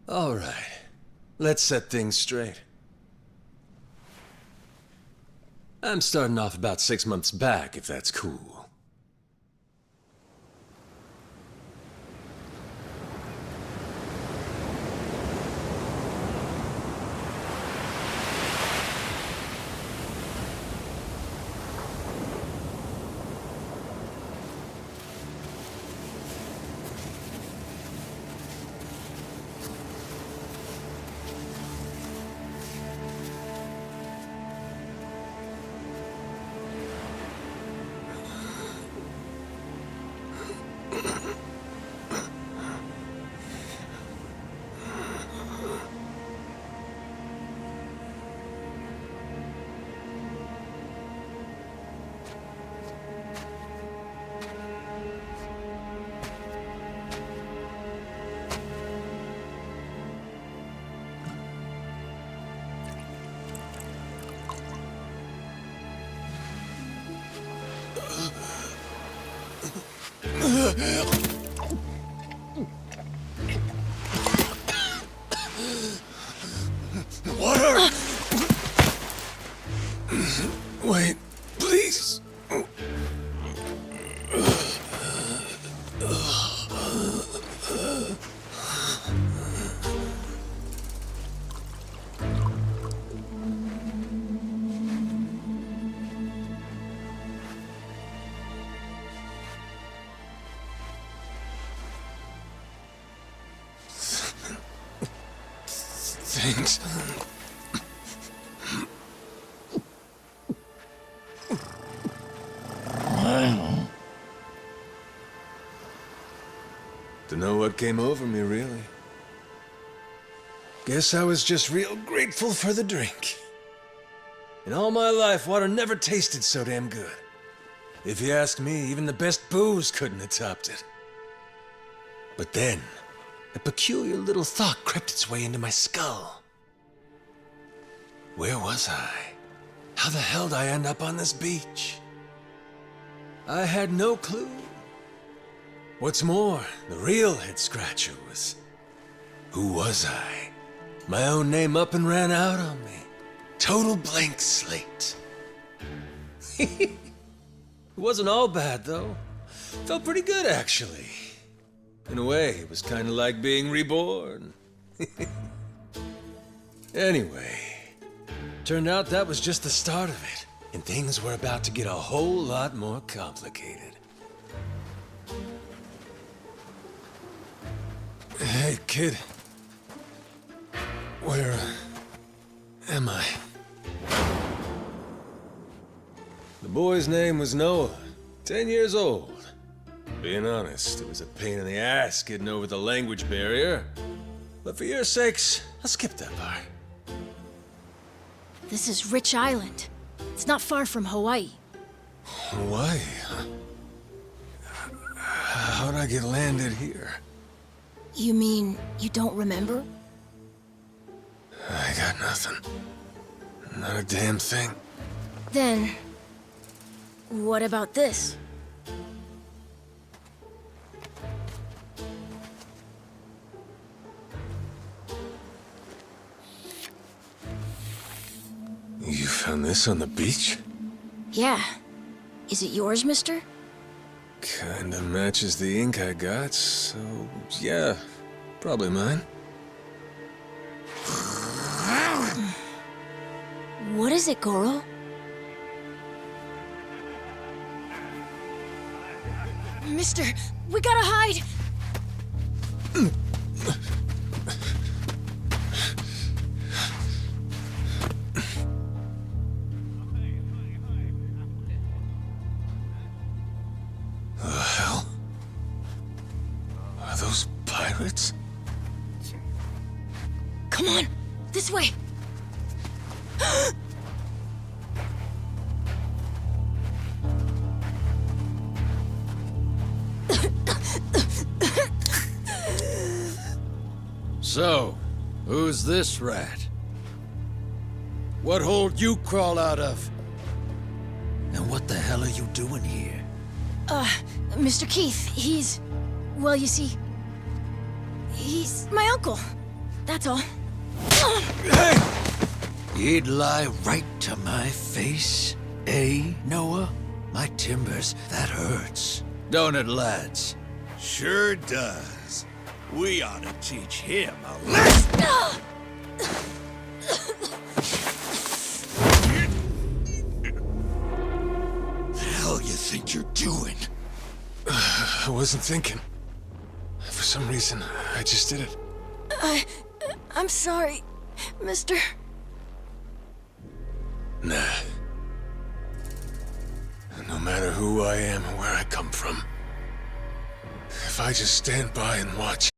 All right. Let's set things straight. I'm starting off about 6 months back, if that's cool. Water! Wait, please. Thanks. Dunno what came over me, really. Guess I was just real grateful for the drink. In all my life, water never tasted so damn good. If you ask me, even the best booze couldn't have topped it. But then, a peculiar little thought crept its way into my skull. Where was I? How the hell did I end up on this beach? I had no clue. What's more, the real head-scratcher was, who was I? My own name up and ran out on me. Total blank slate. It wasn't all bad, though. Felt pretty good, actually. In a way, it was kind of like being reborn. Anyway, turned out that was just the start of it, and things were about to get a whole lot more complicated. Hey, kid. Where am I? The boy's name was Noah, 10 years old. Being honest, it was a pain in the ass getting over the language barrier. But for your sakes, I'll skip that part. This is Rich Island. It's not far from Hawaii. Hawaii? How'd I get landed here? You mean you don't remember? I got nothing. Not a damn thing. Then, what about this? You found this on the beach? Yeah. Is it yours, mister? Kinda matches the ink I got, so yeah, probably mine. What is it, Goro? Mister, we gotta hide! The hell? Are those pirates? Come on, this way! So, who's this rat? What hole you crawl out of? And what the hell are you doing here? Mr. Keith, he's... Well, you see... He's my uncle. That's all. Hey! You'd lie right to my face, eh, Noah? My timbers, that hurts. Don't it, lads? Sure does. We ought to teach him a lesson. The hell you think you're doing? I wasn't thinking. For some reason, I just did it. I'm sorry, mister. Nah. No matter who I am or where I come from, if I just stand by and watch...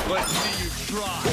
Let's see you try.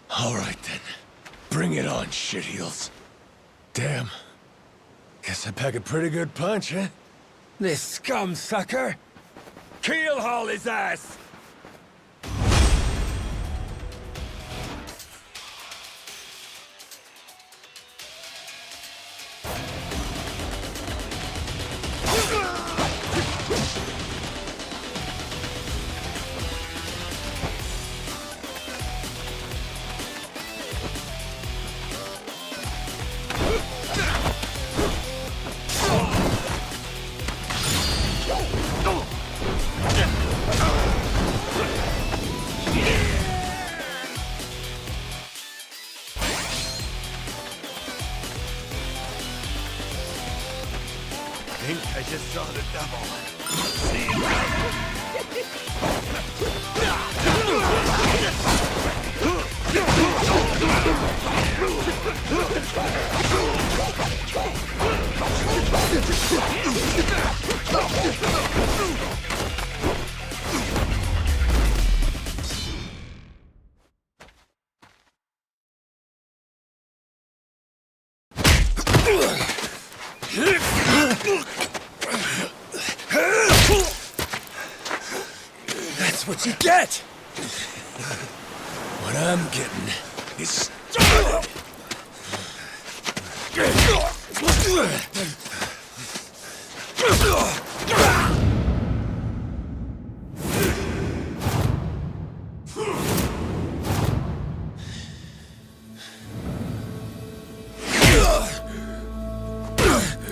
All right then. Bring it on, shitheels. Damn. Guess I pack a pretty good punch, huh? This scum sucker! Keelhaul his ass! I think I just saw the devil. See That's what you get! What I'm getting is started!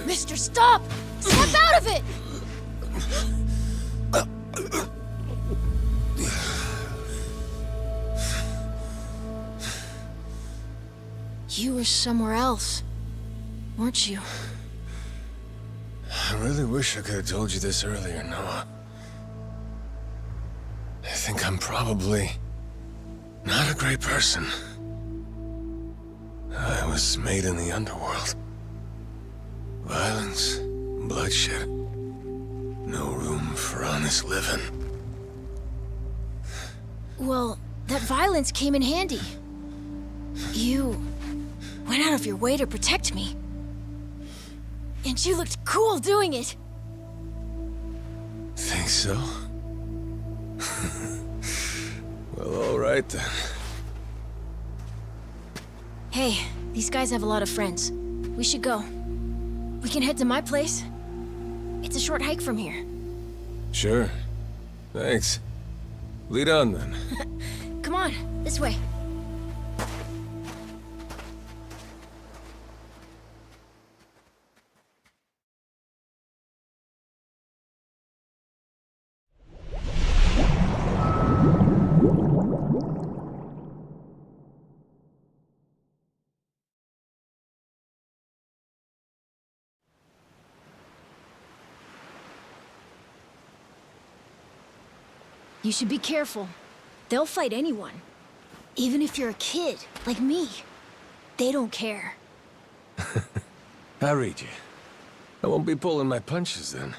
Mister, stop! Snap out of it! You were somewhere else, weren't you? I really wish I could have told you this earlier, Noah. I think I'm probably not a great person. I was made in the underworld. Violence, bloodshed. No room for honest living. Well, that violence came in handy. You went out of your way to protect me. And you looked cool doing it. Think so? Well, all right then. Hey, these guys have a lot of friends. We should go. We can head to my place. It's a short hike from here. Sure. Thanks. Lead on then. Come on, this way. You should be careful. They'll fight anyone. Even if you're a kid, like me. They don't care. I read you. I won't be pulling my punches then.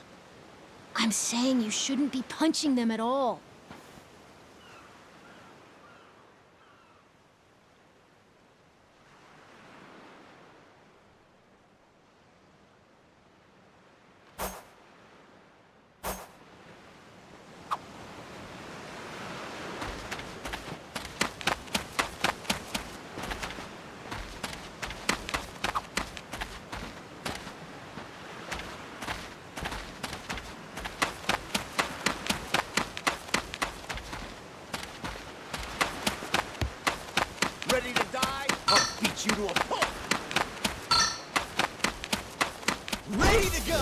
I'm saying you shouldn't be punching them at all. Ready to die? I'll beat you to a pulp! Ready to go!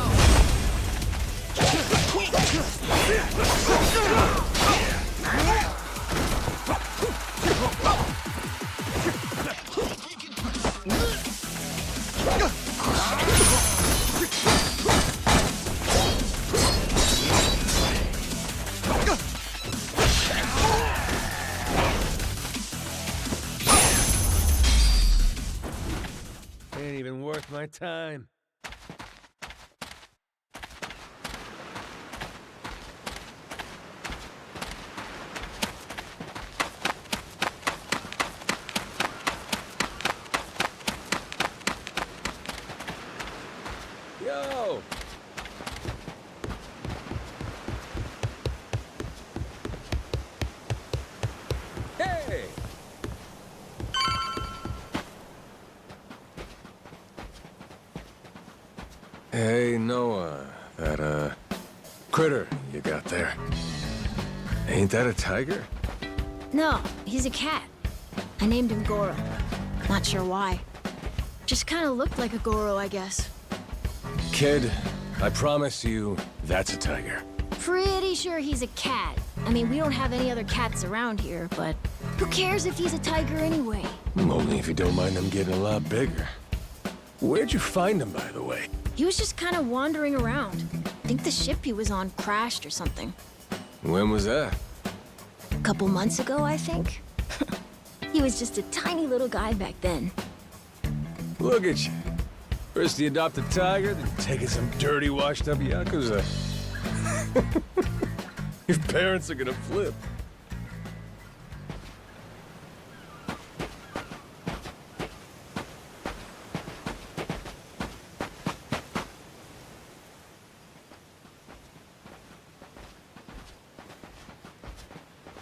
Ain't even worth my time. critter you got there? Ain't that a tiger? No, he's a cat. I named him Goro. Not sure why. Just kind of looked like a Goro, I guess. Kid, I promise you, that's a tiger. Pretty sure he's a cat. I mean, we don't have any other cats around here, but who cares if he's a tiger anyway? Only if you don't mind them getting a lot bigger. Where'd you find him, by the way? He was just kind of wandering around. I think the ship he was on crashed or something. When was that? A couple months ago, I think. He was just a tiny little guy back then. Look at you. First you adopt a tiger, then taking some dirty, washed-up Yakuza. Your parents are gonna flip.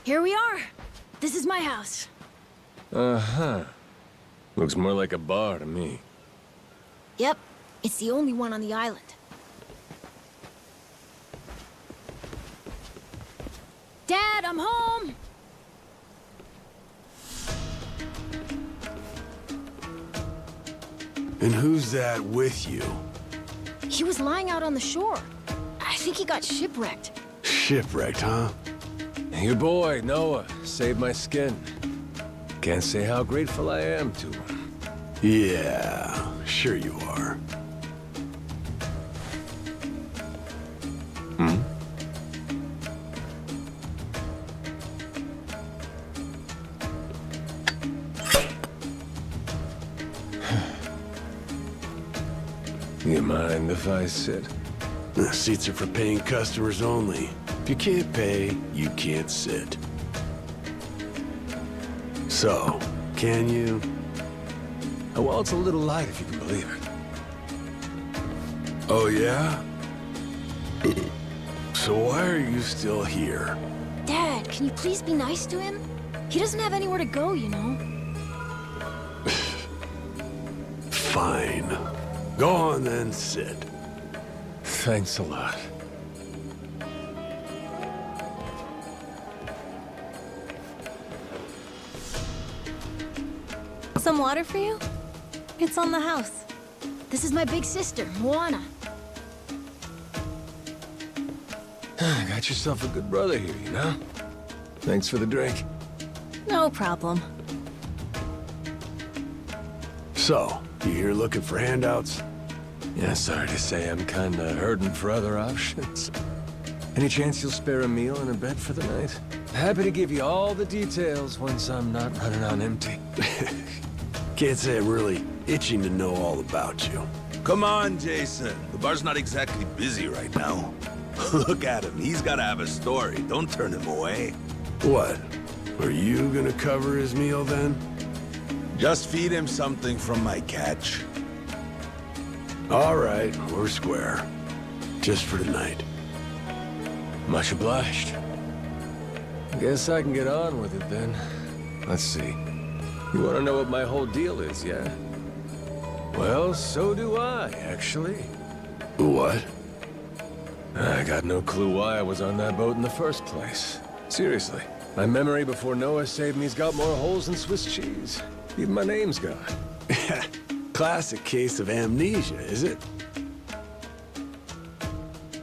Here we are. This is my house. Uh-huh. Looks more like a bar to me. Yep, it's the only one on the island. Dad, I'm home! And who's that with you? He was lying out on the shore. I think he got shipwrecked. Shipwrecked, huh? Your boy, Noah, saved my skin. Can't say how grateful I am to him. Yeah, sure you are. Hmm? You mind if I sit? The seats are for paying customers only. If you can't pay, you can't sit. So, can you? Well, it's a little light if you can believe it. Oh, yeah? So why are you still here? Dad, can you please be nice to him? He doesn't have anywhere to go, you know. Fine. Go on then, sit. Thanks a lot. Some water for you? It's on the house. This is my big sister, Moana. Got yourself a good brother here, you know? Thanks for the drink. No problem. So, you here looking for handouts? Yeah, sorry to say I'm kinda hurting for other options. Any chance you'll spare a meal and a bed for the night? Happy to give you all the details once I'm not running on empty. Can't say I'm really itching to know all about you. Come on, Jason. The bar's not exactly busy right now. Look at him. He's gotta have a story. Don't turn him away. What? Are you gonna cover his meal then? Just feed him something from my catch. All right, we're square. Just for tonight. Much obliged. Guess I can get on with it then. Let's see. You want to know what my whole deal is, yeah? Well, so do I, actually. What? I got no clue why I was on that boat in the first place. Seriously. My memory before Noah saved me's got more holes than Swiss cheese. Even my name's gone. Classic case of amnesia, is it?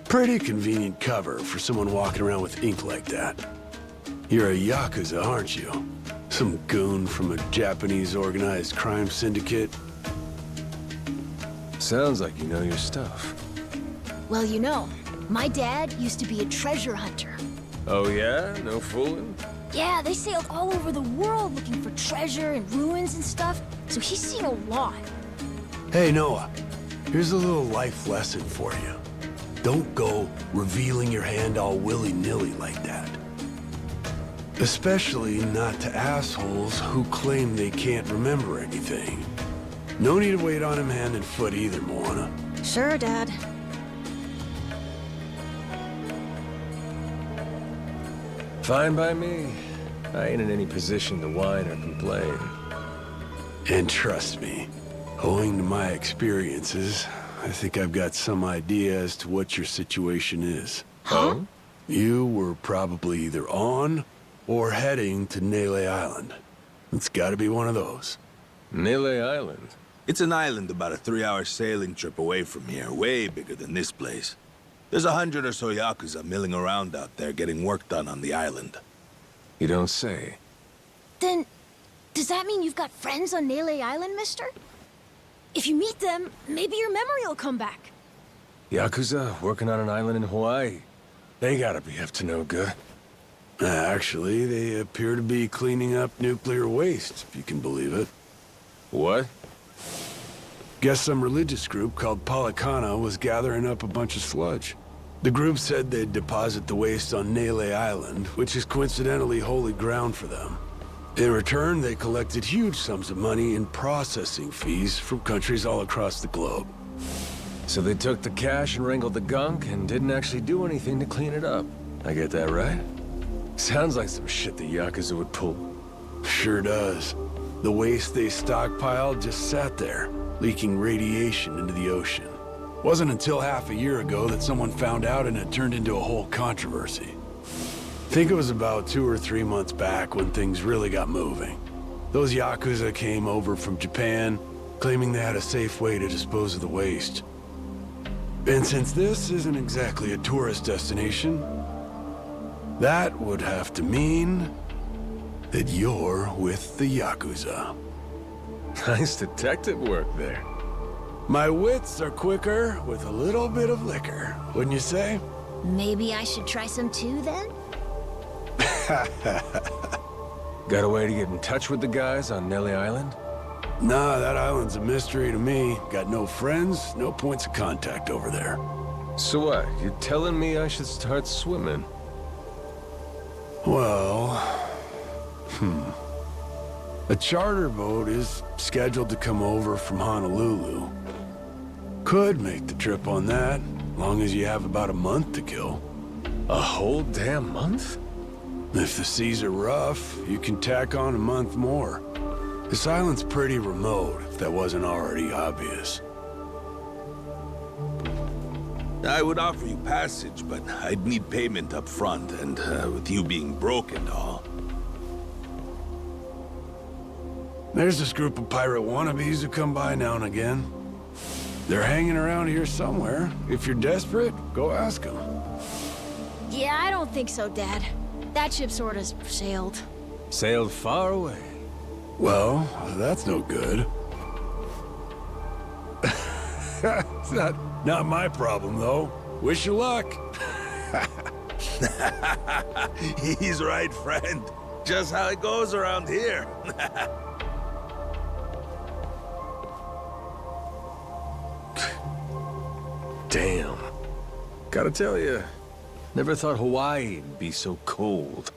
Pretty convenient cover for someone walking around with ink like that. You're a Yakuza, aren't you? Some goon from a Japanese organized crime syndicate? Sounds like you know your stuff. Well, you know, my dad used to be a treasure hunter. Oh yeah? No fooling? Yeah, they sailed all over the world looking for treasure and ruins and stuff, so he's seen a lot. Hey, Noah, here's a little life lesson for you. Don't go revealing your hand all willy-nilly like that. Especially not to assholes who claim they can't remember anything. No need to wait on him hand and foot either, Moana. Sure, Dad. Fine by me. I ain't in any position to whine or complain. And trust me, owing to my experiences, I think I've got some idea as to what your situation is. Huh? You were probably either on or heading to Nele Island. It's gotta be one of those. Nele Island? It's an island about a 3-hour sailing trip away from here, way bigger than this place. There's 100 or so Yakuza milling around out there getting work done on the island. You don't say. Then, does that mean you've got friends on Nele Island, mister? If you meet them, maybe your memory will come back. Yakuza working on an island in Hawaii. They gotta be up to no good. Actually, they appear to be cleaning up nuclear waste, if you can believe it. What? Guess some religious group called Policana was gathering up a bunch of sludge. The group said they'd deposit the waste on Nele Island, which is coincidentally holy ground for them. In return, they collected huge sums of money in processing fees from countries all across the globe. So they took the cash and wrangled the gunk and didn't actually do anything to clean it up. I get that right? Sounds like some shit the Yakuza would pull. Sure does. The waste they stockpiled just sat there, leaking radiation into the ocean. Wasn't until half a year ago that someone found out and it turned into a whole controversy. Think it was about 2 or 3 months back when things really got moving. Those Yakuza came over from Japan, claiming they had a safe way to dispose of the waste. And since this isn't exactly a tourist destination, that would have to mean that you're with the Yakuza. Nice detective work there. My wits are quicker with a little bit of liquor, wouldn't you say? Maybe I should try some too, then? Got a way to get in touch with the guys on Nele Island? Nah, that island's a mystery to me. Got no friends, no points of contact over there. So what? You're telling me I should start swimming? Well... A charter boat is scheduled to come over from Honolulu. Could make the trip on that, long as you have about a month to kill. A whole damn month? If the seas are rough, you can tack on a month more. This island's pretty remote, if that wasn't already obvious. I would offer you passage, but I'd need payment up front, and with you being broke and all. There's this group of pirate wannabes who come by now and again. They're hanging around here somewhere. If you're desperate, go ask them. Yeah, I don't think so, Dad. That ship sort of sailed. Sailed far away. Well, that's no good. It's not my problem, though. Wish you luck. He's right, friend. Just how it goes around here. Damn. Gotta tell you, never thought Hawaii'd be so cold.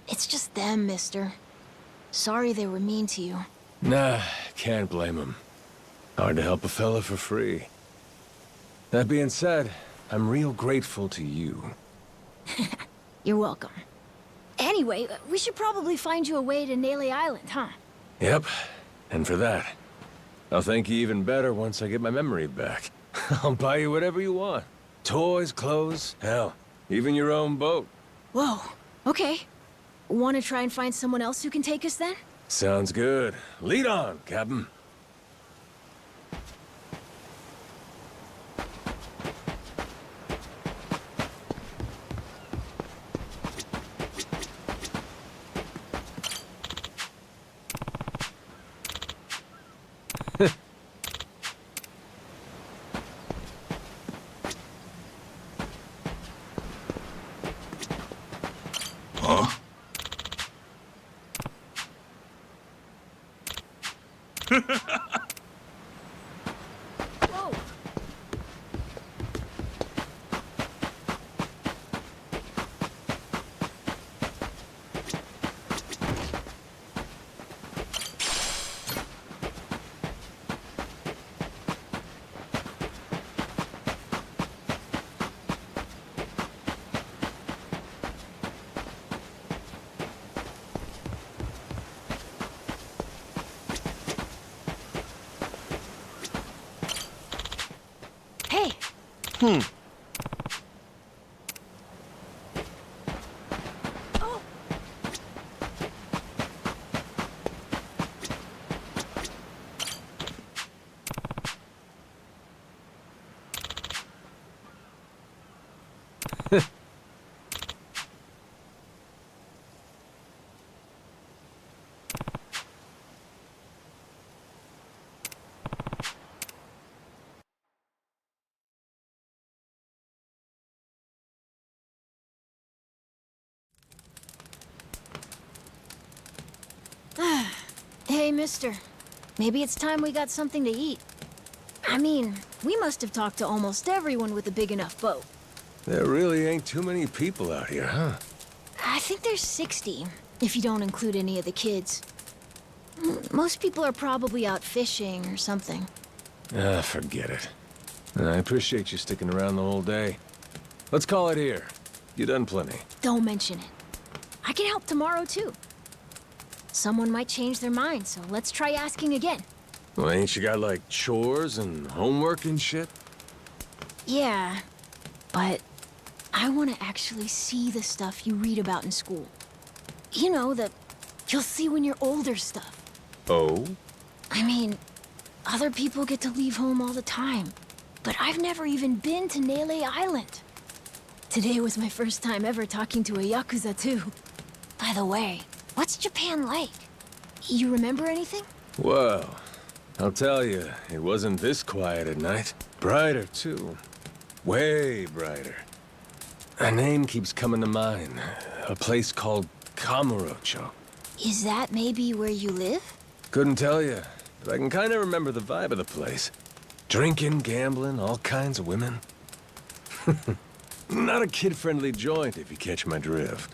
It's just them, mister. Sorry they were mean to you. Nah, can't blame him. Hard to help a fella for free. That being said, I'm real grateful to you. You're welcome. Anyway, we should probably find you a way to Nele Island, huh? Yep, and for that, I'll thank you even better once I get my memory back. I'll buy you whatever you want. Toys, clothes, hell, even your own boat. Whoa, okay. Want to try and find someone else who can take us then? Sounds good. Lead on, Captain. Hey, mister. Maybe it's time we got something to eat. I mean, we must have talked to almost everyone with a big enough boat. There really ain't too many people out here, huh? I think there's 60, if you don't include any of the kids. Most people are probably out fishing or something. Ah, forget it. I appreciate you sticking around the whole day. Let's call it here. You done plenty. Don't mention it. I can help tomorrow, too. Someone might change their mind, so let's try asking again. Well, ain't you got, like, chores and homework and shit? Yeah, but I want to actually see the stuff you read about in school. You know, the you'll see when you're older stuff. Oh? I mean, other people get to leave home all the time, but I've never even been to Nele Island. Today was my first time ever talking to a Yakuza, too. By the way, what's Japan like? You remember anything? Well, I'll tell you, it wasn't this quiet at night. Brighter, too. Way brighter. A name keeps coming to mind. A place called Kamurocho. Is that maybe where you live? Couldn't tell you, but I can kind of remember the vibe of the place. Drinking, gambling, all kinds of women. Not a kid-friendly joint, if you catch my drift.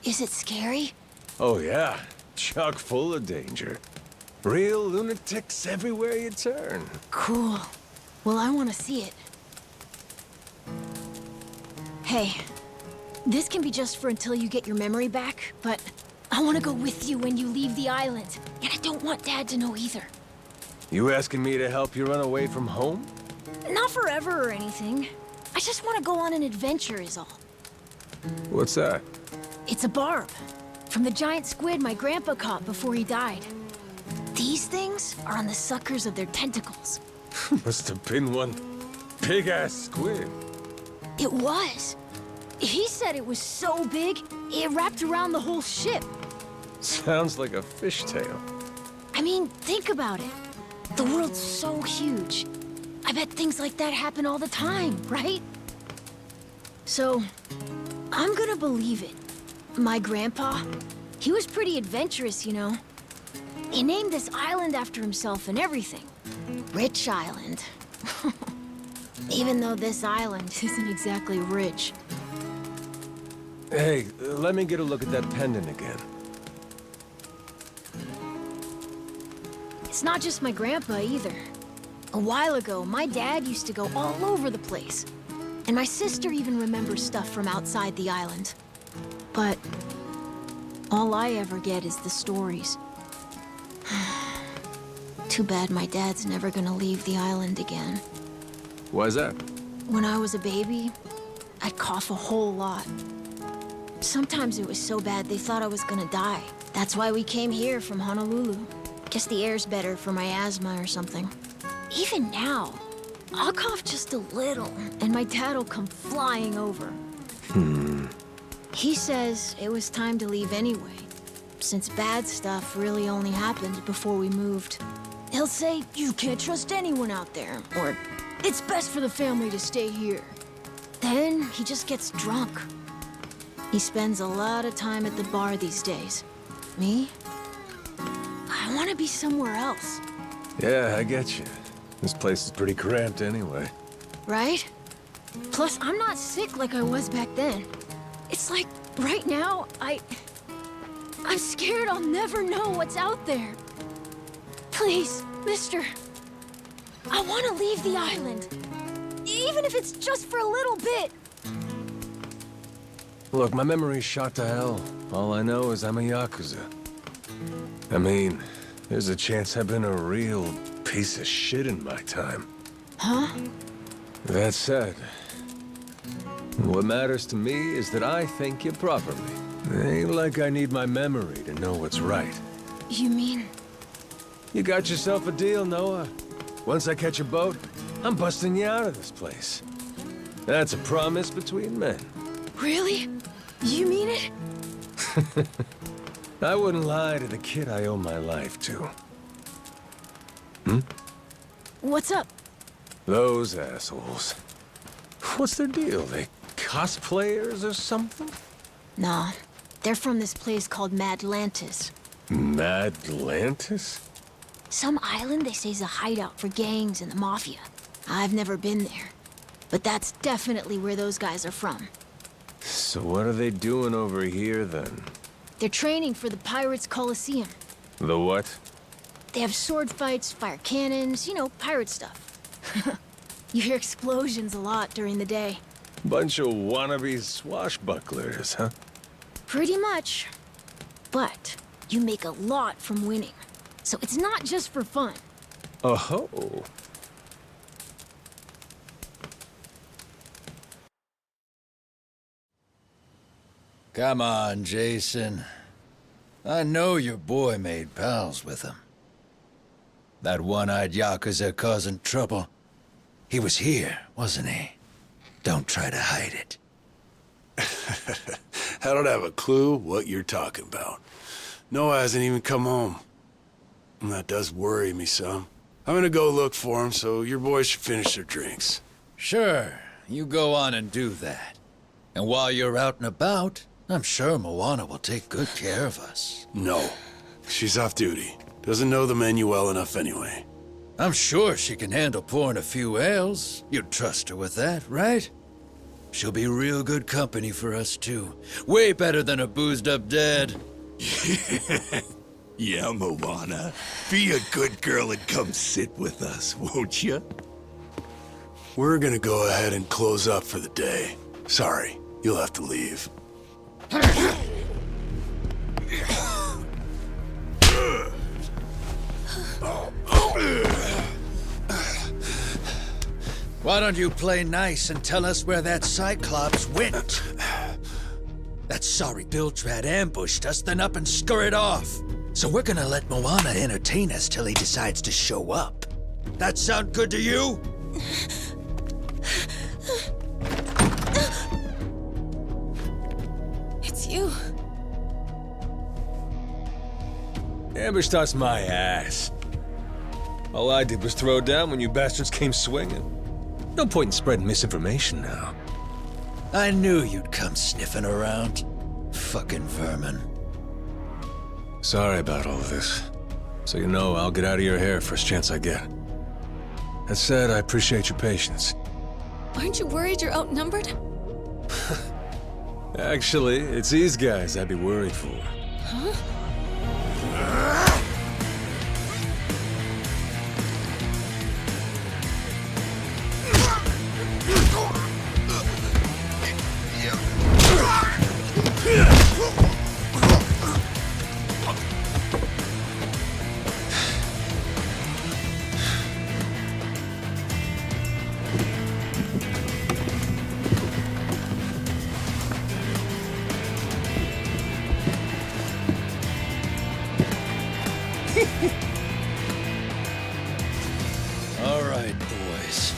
Is it scary? Oh yeah, chock full of danger. Real lunatics everywhere you turn. Cool. Well, I want to see it. Hey, this can be just for until you get your memory back, but I want to go with you when you leave the island. And I don't want Dad to know either. You asking me to help you run away from home? Not forever or anything. I just want to go on an adventure is all. What's that? It's a barb. From the giant squid my grandpa caught before he died. These things are on the suckers of their tentacles. Must have been one big-ass squid. It was. He said it was so big, it wrapped around the whole ship. Sounds like a fishtail. I mean, think about it. The world's so huge. I bet things like that happen all the time, right? So, I'm gonna believe it. My grandpa, he was pretty adventurous, you know. He named this island after himself and everything. Rich Island. Even though this island isn't exactly rich. Hey, let me get a look at that pendant again. It's not just my grandpa either. A while ago, my dad used to go all over the place. And my sister even remembers stuff from outside the island. But all I ever get is the stories. Too bad my dad's never gonna leave the island again. Why's that? When I was a baby, I'd cough a whole lot. Sometimes it was so bad they thought I was gonna die. That's why we came here from Honolulu. Guess the air's better for my asthma or something. Even now, I'll cough just a little, and my dad'll come flying over. He says it was time to leave anyway, since bad stuff really only happened before we moved. He'll say, you can't trust anyone out there, or it's best for the family to stay here. Then he just gets drunk. He spends a lot of time at the bar these days. Me? I want to be somewhere else. Yeah, I get you. This place is pretty cramped anyway. Right? Plus, I'm not sick like I was back then. It's like, right now, I'm scared I'll never know what's out there. Please, mister. I want to leave the island. Even if it's just for a little bit. Look, my memory's shot to hell. All I know is I'm a Yakuza. I mean, there's a chance I've been a real piece of shit in my time. Huh? That said, what matters to me is that I think you properly. It ain't like I need my memory to know what's right. You mean? You got yourself a deal, Noah. Once I catch a boat, I'm busting you out of this place. That's a promise between men. Really? You mean it? I wouldn't lie to the kid I owe my life to. What's up? Those assholes. What's their deal? They cosplayers or something? Nah, they're from this place called Madlantis. Madlantis? Some island they say is a hideout for gangs and the mafia. I've never been there, but that's definitely where those guys are from. So what are they doing over here, then? They're training for the Pirates Coliseum. The what? They have sword fights, fire cannons, you know, pirate stuff. You hear explosions a lot during the day. Bunch of wannabe swashbucklers, huh? Pretty much. But you make a lot from winning. So it's not just for fun. Oh-ho. Come on, Jason. I know your boy made pals with him. That one-eyed Yakuza causing trouble. He was here, wasn't he? Don't try to hide it. I don't have a clue what you're talking about. Noah hasn't even come home. And that does worry me some. I'm gonna go look for him, so your boys should finish their drinks. Sure, you go on and do that. And while you're out and about, I'm sure Moana will take good care of us. No. She's off duty. Doesn't know the menu well enough anyway. I'm sure she can handle pouring a few ales. You'd trust her with that, right? She'll be real good company for us, too. Way better than a boozed-up dad. Yeah, Moana. Be a good girl and come sit with us, won't you? We're gonna go ahead and close up for the day. Sorry, you'll have to leave. Why don't you play nice and tell us where that Cyclops went? That sorry Biltrat ambushed us, then up and scurried off. So we're gonna let Moana entertain us till he decides to show up. That sound good to you? It's you. Ambushed us my ass. All I did was throw down when you bastards came swinging. No point in spreading misinformation now. I knew you'd come sniffing around. Fucking vermin. Sorry about all of this. So you know, I'll get out of your hair first chance I get. That said, I appreciate your patience. Aren't you worried you're outnumbered? Actually, it's these guys I'd be worried for. Huh? All right, boys.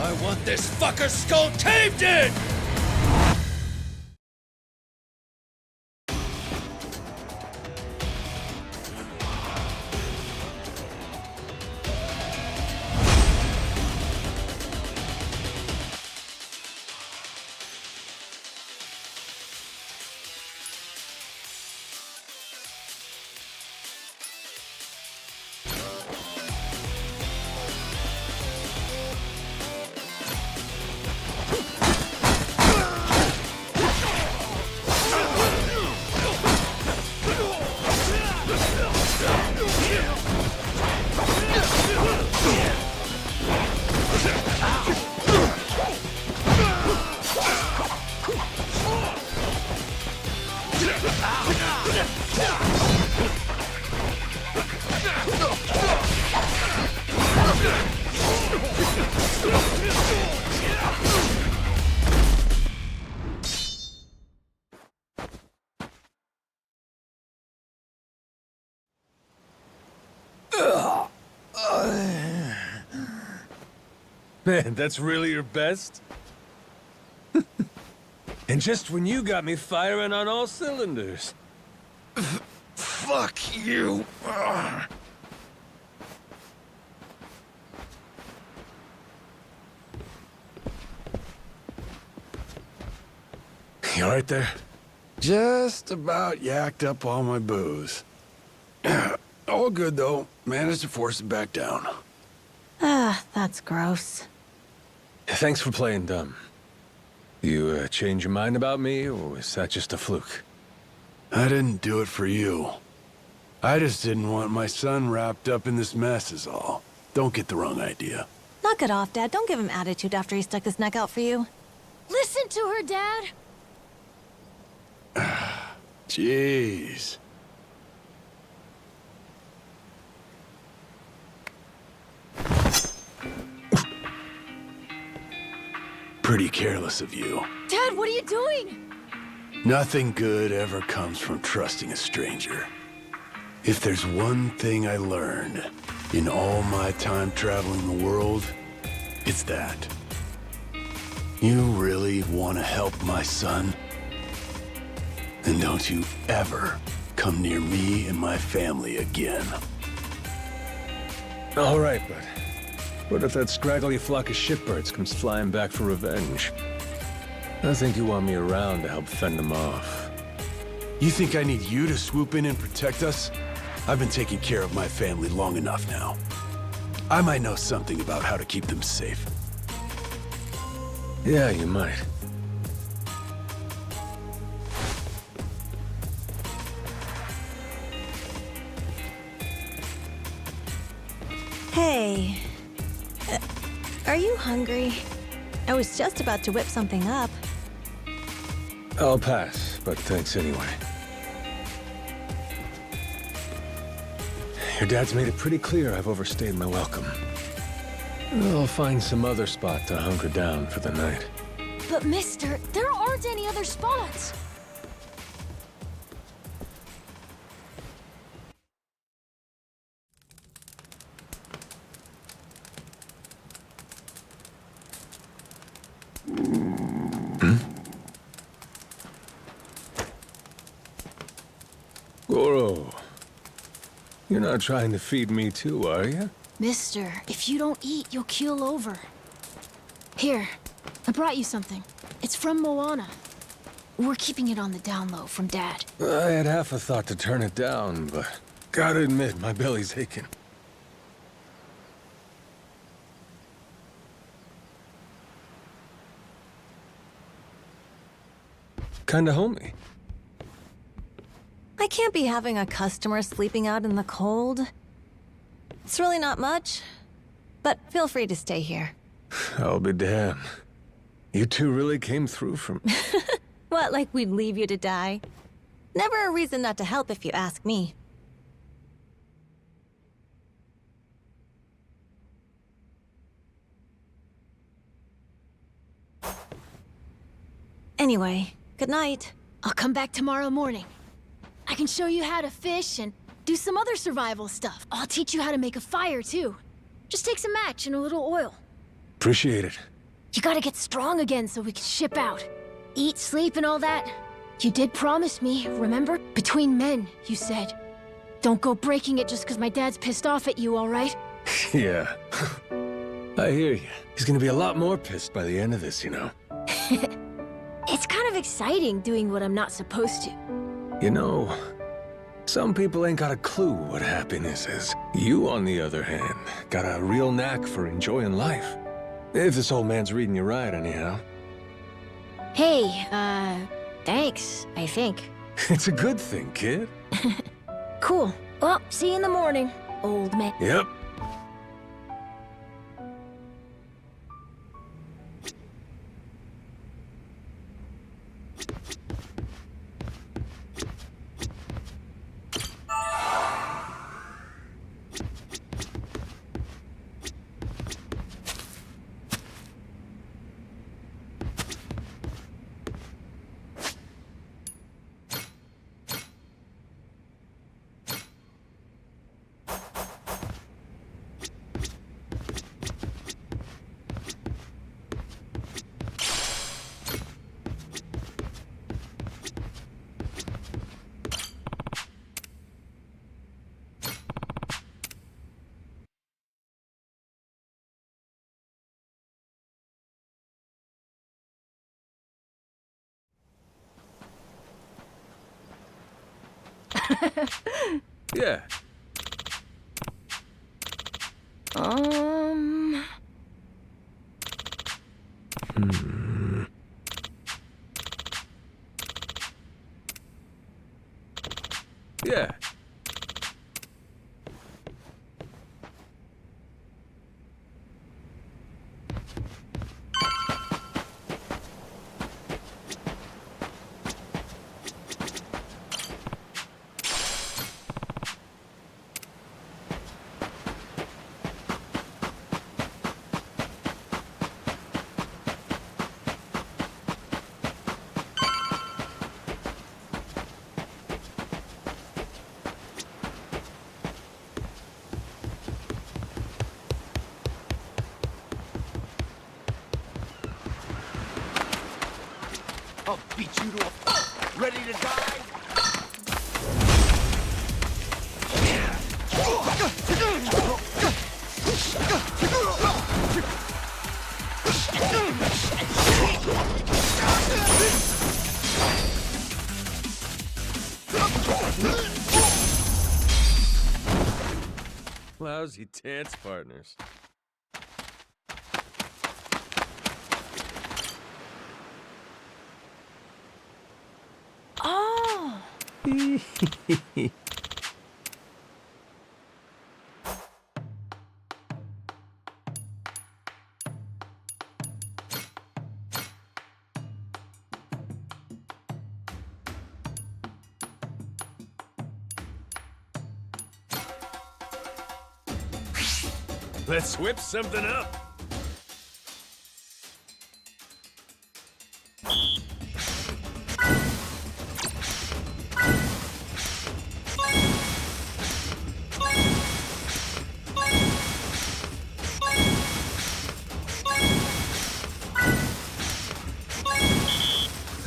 I want this fucker skull caved in! Man, that's really your best? And just when you got me firing on all cylinders. Fuck you. Ugh. You alright there? Just about yacked up all my booze. All good, though. Managed to force it back down. Ah, that's gross. Thanks for playing dumb. You change your mind about me, or was that just a fluke? I didn't do it for you. I just didn't want my son wrapped up in this mess is all. Don't get the wrong idea. Knock it off, Dad. Don't give him attitude after he stuck his neck out for you. Listen to her, Dad. Jeez. Pretty careless of you. Dad, what are you doing? Nothing good ever comes from trusting a stranger. If there's one thing I learned in all my time traveling the world, it's that. You really want to help my son? Then don't you ever come near me and my family again. All right, but what if that scraggly flock of shitbirds comes flying back for revenge? I think you want me around to help fend them off. You think I need you to swoop in and protect us? I've been taking care of my family long enough now. I might know something about how to keep them safe. Yeah, you might. Hey. Are you hungry? I was just about to whip something up. I'll pass, but thanks anyway. Your dad's made it pretty clear I've overstayed my welcome. I'll find some other spot to hunker down for the night. But mister, there aren't any other spots. Goro, you're not trying to feed me too, are you? Mister, if you don't eat, you'll keel over. Here, I brought you something. It's from Moana. We're keeping it on the down low from Dad. I had half a thought to turn it down, but gotta admit, my belly's aching. Kinda homey. I can't be having a customer sleeping out in the cold. It's really not much, but feel free to stay here. I'll be damned. You two really came through for me. What, like we'd leave you to die? Never a reason not to help if you ask me. Anyway, good night. I'll come back tomorrow morning. I can show you how to fish and do some other survival stuff. I'll teach you how to make a fire, too. Just takes a match and a little oil. Appreciate it. You gotta get strong again so we can ship out. Eat, sleep, and all that. You did promise me, remember? Between men, you said. Don't go breaking it just because my dad's pissed off at you, all right? Yeah. I hear you. He's gonna be a lot more pissed by the end of this, you know. It's kind of exciting doing what I'm not supposed to. You know, some people ain't got a clue what happiness is. You, on the other hand, got a real knack for enjoying life. If this old man's reading you right, anyhow. Hey, thanks, I think. It's a good thing, kid. Cool. Well, see you in the morning, old man. Yep. Yeah. Yeah. I'll beat you to a... Ready to die? Lousy dance partners. Oh! Let's whip something up.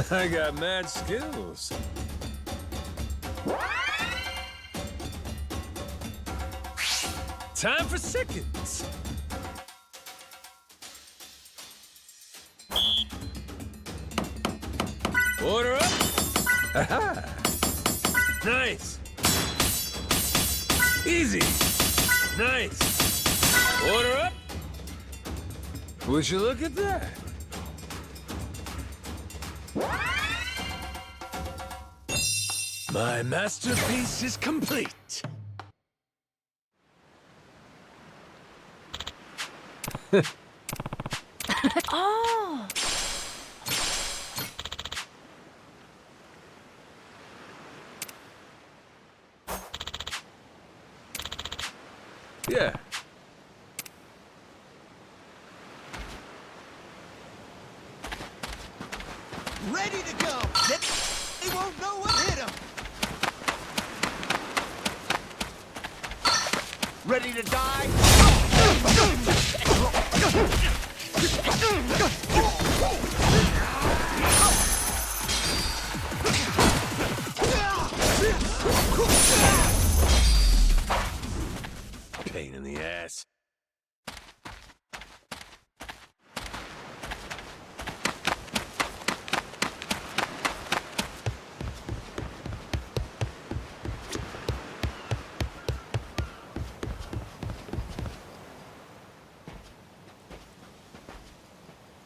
I got mad skills. Time for seconds. Order up. Aha. Nice. Easy. Nice. Order up. Would you look at that? My masterpiece is complete. Oh! Yeah. Ready to go! They won't know what hit them! Ready to die? Pain in the ass.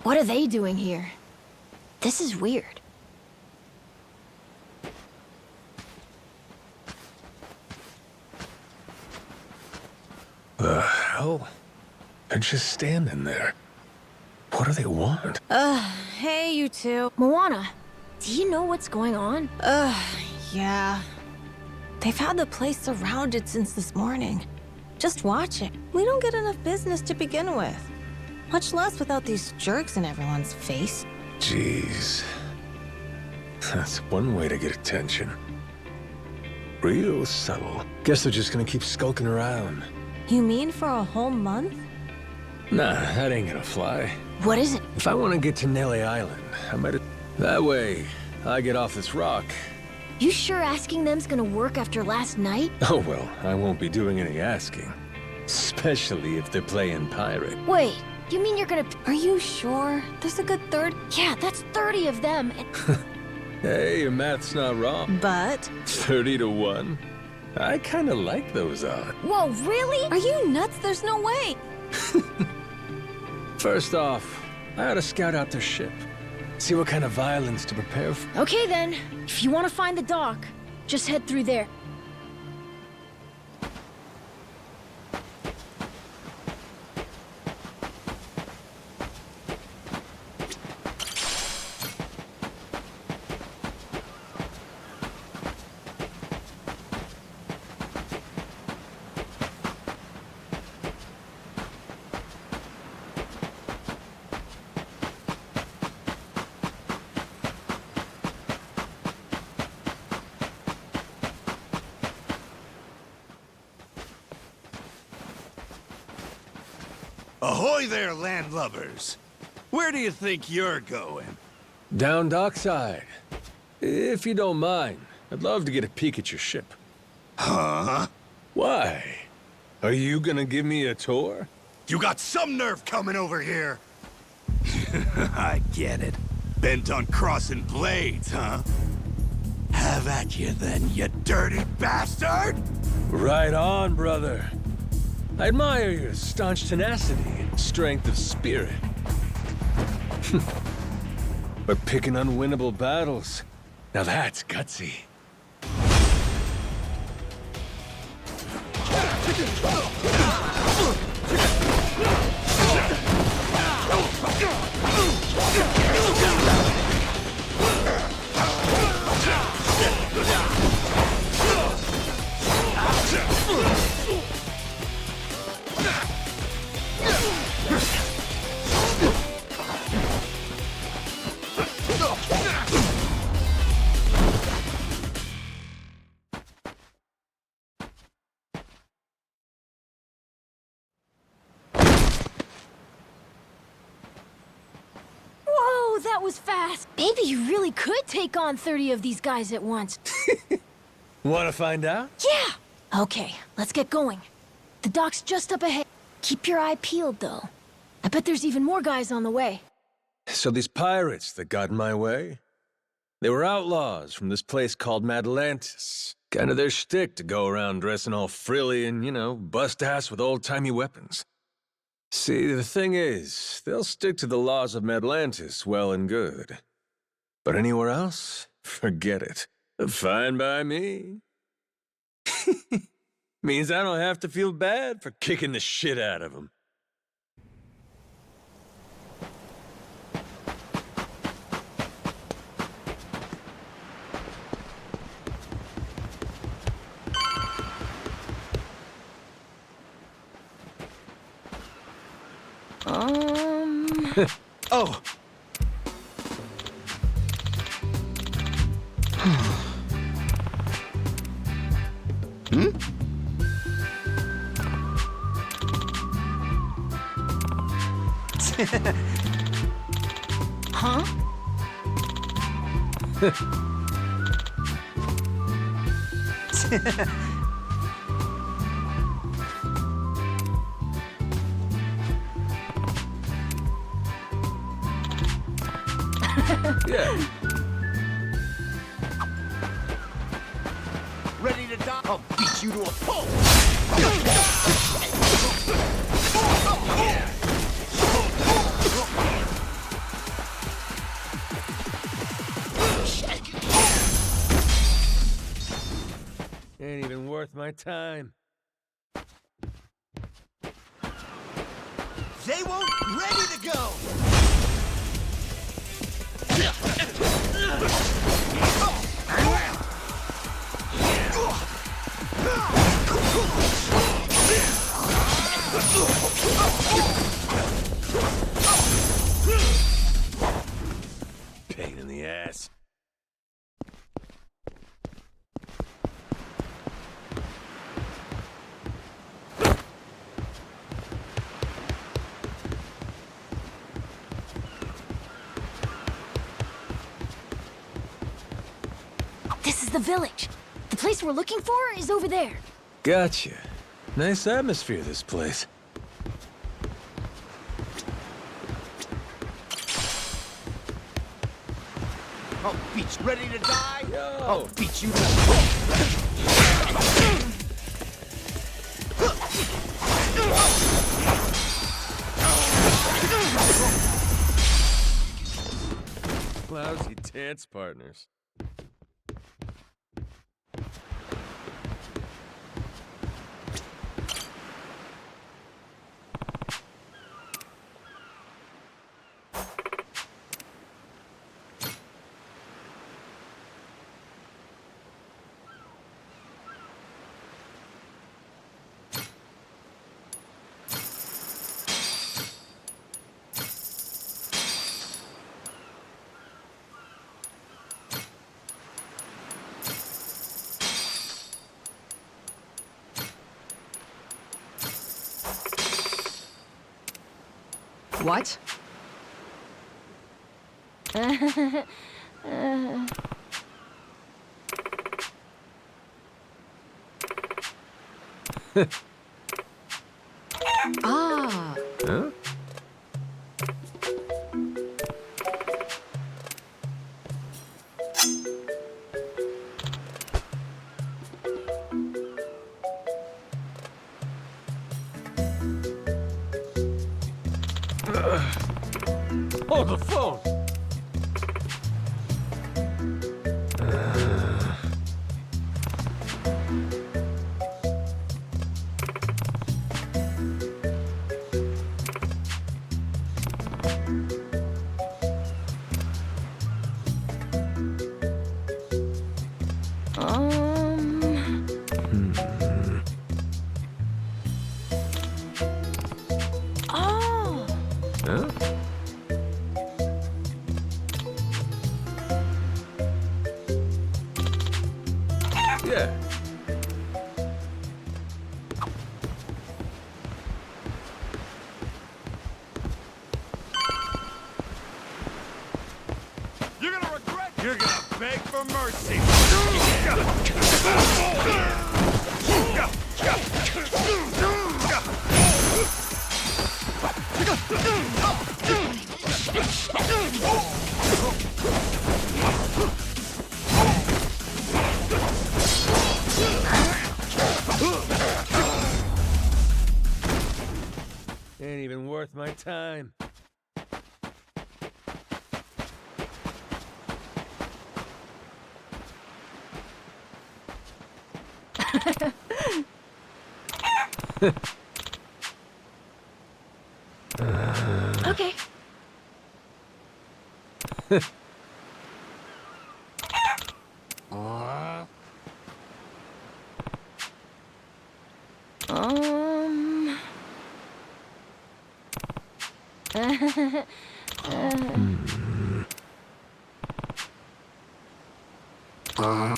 What are they doing here? This is weird. The hell? They're just standing there. What do they want? Hey, you two. Moana, do you know what's going on? Yeah. They've had the place surrounded since this morning. Just watch it. We don't get enough business to begin with. Much less without these jerks in everyone's face. Jeez. That's one way to get attention. Real subtle. Guess they're just gonna keep skulking around. You mean for a whole month? Nah, that ain't gonna fly. What is it? If I want to get to Nelly Island, I might have... That way, I get off this rock. You sure asking them's gonna work after last night? Oh, well, I won't be doing any asking. Especially if they're playing pirate. Wait, you mean you're gonna... Are you sure? There's a good third. Yeah, that's 30 of them, and... Hey, your math's not wrong. But 30 to 1? I kinda like those odds. whoa, really? Are you nuts? There's no way. First off, I ought to scout out their ship. See what kind of violence to prepare for. Okay then, if you want to find the dock, just head through there. Ahoy there, landlubbers! Where do you think you're going? Down dockside. If you don't mind, I'd love to get a peek at your ship. Huh? Why? Are you gonna give me a tour? You got some nerve coming over here! I get it. Bent on crossing blades, huh? Have at you then, you dirty bastard! Right on, brother. I admire your staunch tenacity and strength of spirit. But picking unwinnable battles, now that's gutsy. Whoa, that was fast! Maybe you really could take on 30 of these guys at once. Wanna find out? Yeah! Okay, let's get going. The dock's just up ahead. Keep your eye peeled, though. I bet there's even more guys on the way. So these pirates that got in my way, they were outlaws from this place called Madlantis. Kinda their shtick to go around dressing all frilly and, you know, bust ass with old-timey weapons. See, the thing is, they'll stick to the laws of Madlantis well and good. But anywhere else, forget it. Fine by me. Means I don't have to feel bad for kicking the shit out of them. Oh! Huh? Yeah. Ready to die? I'll beat you to a pulp! Ain't even worth my time. They won't ready to go! Pain in the ass. This is the village. The place we're looking for is over there. Gotcha. Nice atmosphere, this place. I'll beat you. Ready to die? Yo. I'll beat you. Lousy dance partners. What? Ah. Huh? Hold the phone! Oh! Huh? Yeah. You're gonna regret. You're gonna beg for mercy. Ain't even worth my time. Okay. Um. Huh?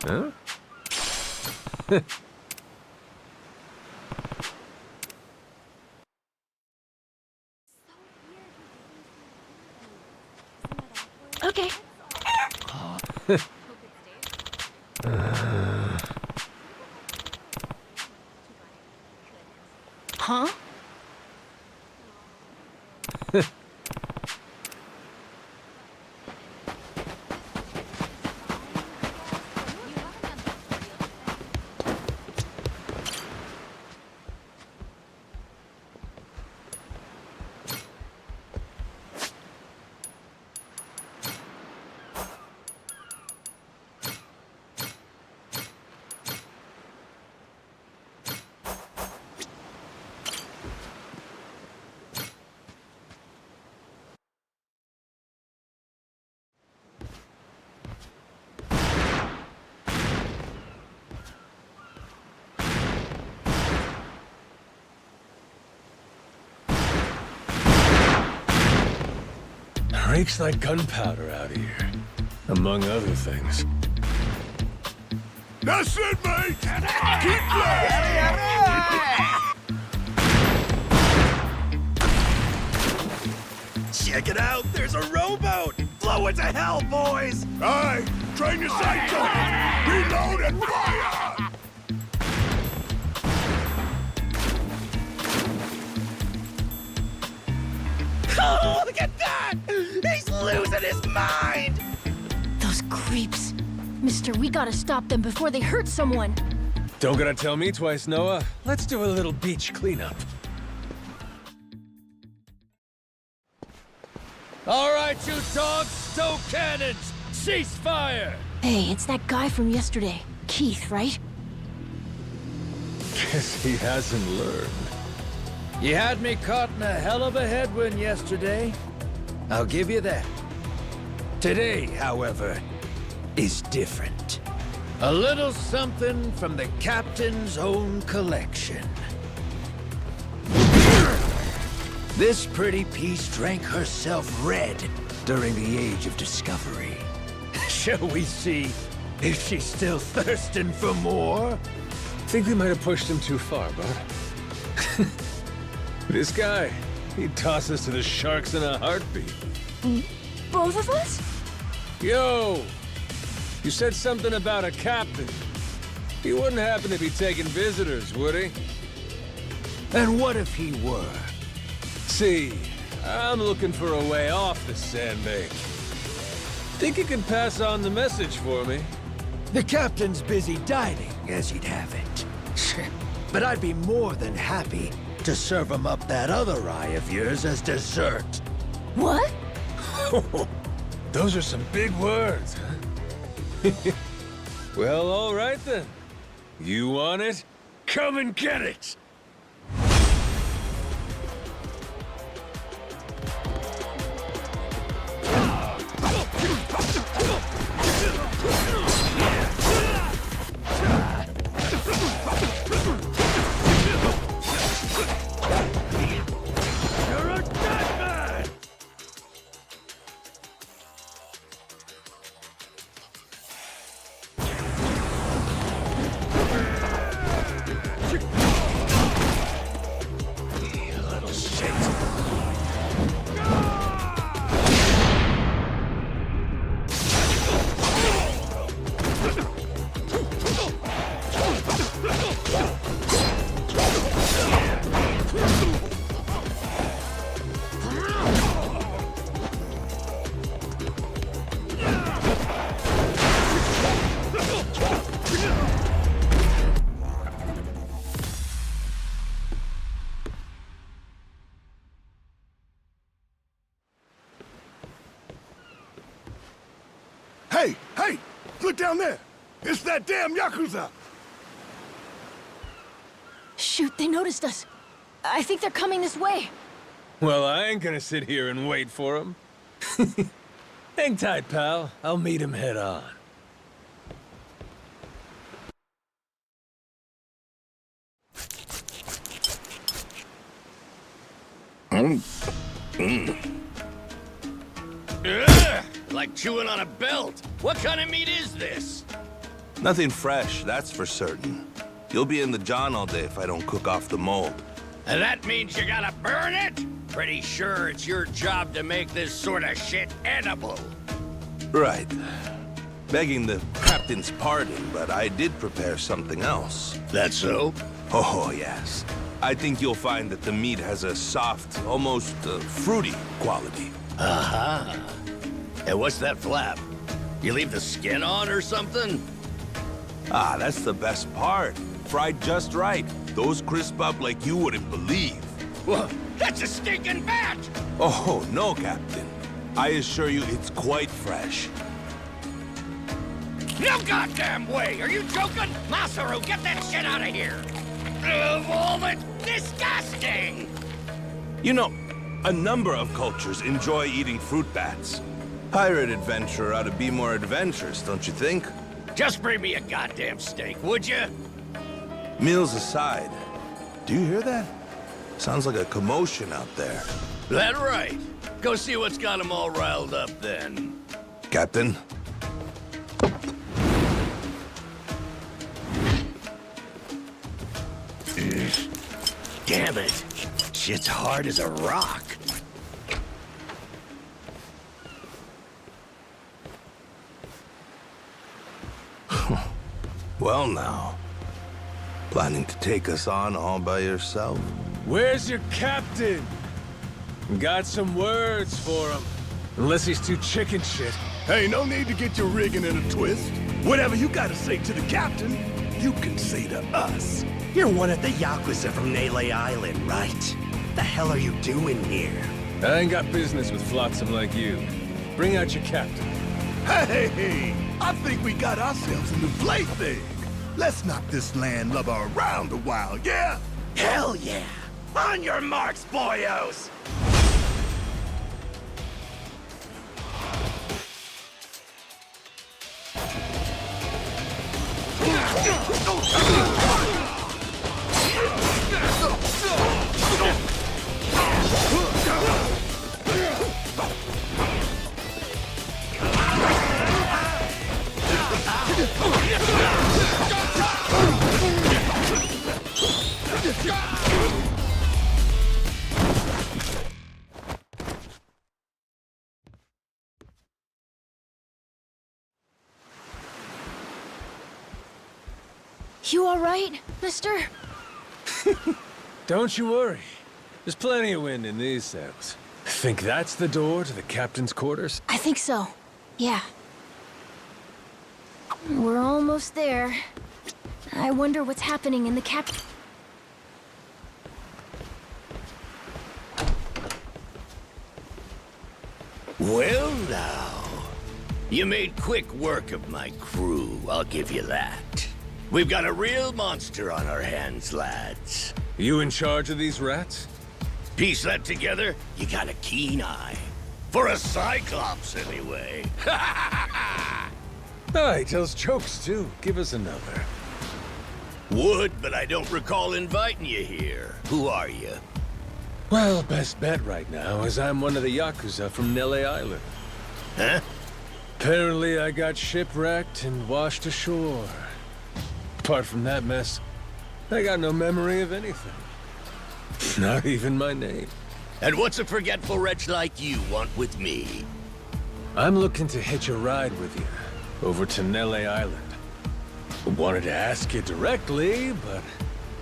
Huh? Okay. Huh? breaks like gunpowder out here, among other things. That's it, mate! Keep playing! Check it out, there's a rowboat! Blow it to hell, boys! Aye, train your sights on it! Reload and fire! Oh, look at that! He's losing his mind! Those creeps. Mister, we gotta stop them before they hurt someone. Don't gotta tell me twice, Noah. Let's do a little beach cleanup. All right, you dogs, stow cannons! Cease fire! Hey, it's that guy from yesterday. Keith, right? Guess he hasn't learned. You had me caught in a hell of a headwind yesterday. I'll give you that. Today, however, is different. A little something from the captain's own collection. This pretty piece drank herself red during the Age of Discovery. Shall we see if she's still thirsting for more? Think we might have pushed him too far, bud. This guy, he'd toss us to the sharks in a heartbeat. Both of us? Yo! You said something about a captain. He wouldn't happen to be taking visitors, would he? And what if he were? See, I'm looking for a way off the sandbank. Think you could pass on the message for me? The captain's busy dining, as he'd have it. But I'd be more than happy to serve him up that other eye of yours as dessert. What? Those are some big words, huh? Well, all right then. You want it? Come and get it! Hey, hey! Look down there! It's that damn Yakuza! Shoot, they noticed us. I think they're coming this way. Well, I ain't gonna sit here and wait for him. Hang tight, pal. I'll meet him head on. Ugh, like chewing on a belt. What kind of meat is this? Nothing fresh, that's for certain. You'll be in the John all day if I don't cook off the mold. And that means you gotta burn it? Pretty sure it's your job to make this sort of shit edible. Right. Begging the captain's pardon, but I did prepare something else. That so? Oh, yes. I think you'll find that the meat has a soft, almost fruity quality. Uh-huh. And what's that flap? You leave the skin on or something? Ah, that's the best part. Fried just right. Those crisp up like you wouldn't believe. Well, that's a stinking bat! Oh, no, Captain. I assure you it's quite fresh. No goddamn way! Are you joking? Masaru, get that shit out of here! Of all the disgusting! You know, a number of cultures enjoy eating fruit bats. Pirate adventurer ought to be more adventurous, don't you think? Just bring me a goddamn steak, would you? Meals aside, do you hear that? Sounds like a commotion out there. That right. Go see what's got him all riled up then. Captain? Damn it. Shit's hard as a rock. Well now. Planning to take us on all by yourself? Where's your captain? Got some words for him. Unless he's too chicken shit. Hey, no need to get your rigging in a twist. Whatever you gotta say to the captain, you can say to us. You're one of the Yakuza from Nele Island, right? The hell are you doing here? I ain't got business with flotsam like you. Bring out your captain. Hey, I think we got ourselves a new plaything. Let's knock this landlubber around a while, yeah? Hell yeah! On your marks, boyos! You all right, mister? Don't you worry. There's plenty of wind in these sails. Think that's the door to the captain's quarters? I think so. Yeah. We're almost there. I wonder what's happening in the Well now, you made quick work of my crew, I'll give you that. We've got a real monster on our hands, lads. You in charge of these rats? Piece that together, you got a keen eye. For a Cyclops, anyway. Oh, he tells jokes too. Give us another. Would, but I don't recall inviting you here. Who are you? Well, best bet right now is I'm one of the Yakuza from Nele Island. Huh? Apparently I got shipwrecked and washed ashore. Apart from that mess, I got no memory of anything. Not even my name. And what's a forgetful wretch like you want with me? I'm looking to hitch a ride with you over to Nele Island. Wanted to ask you directly, but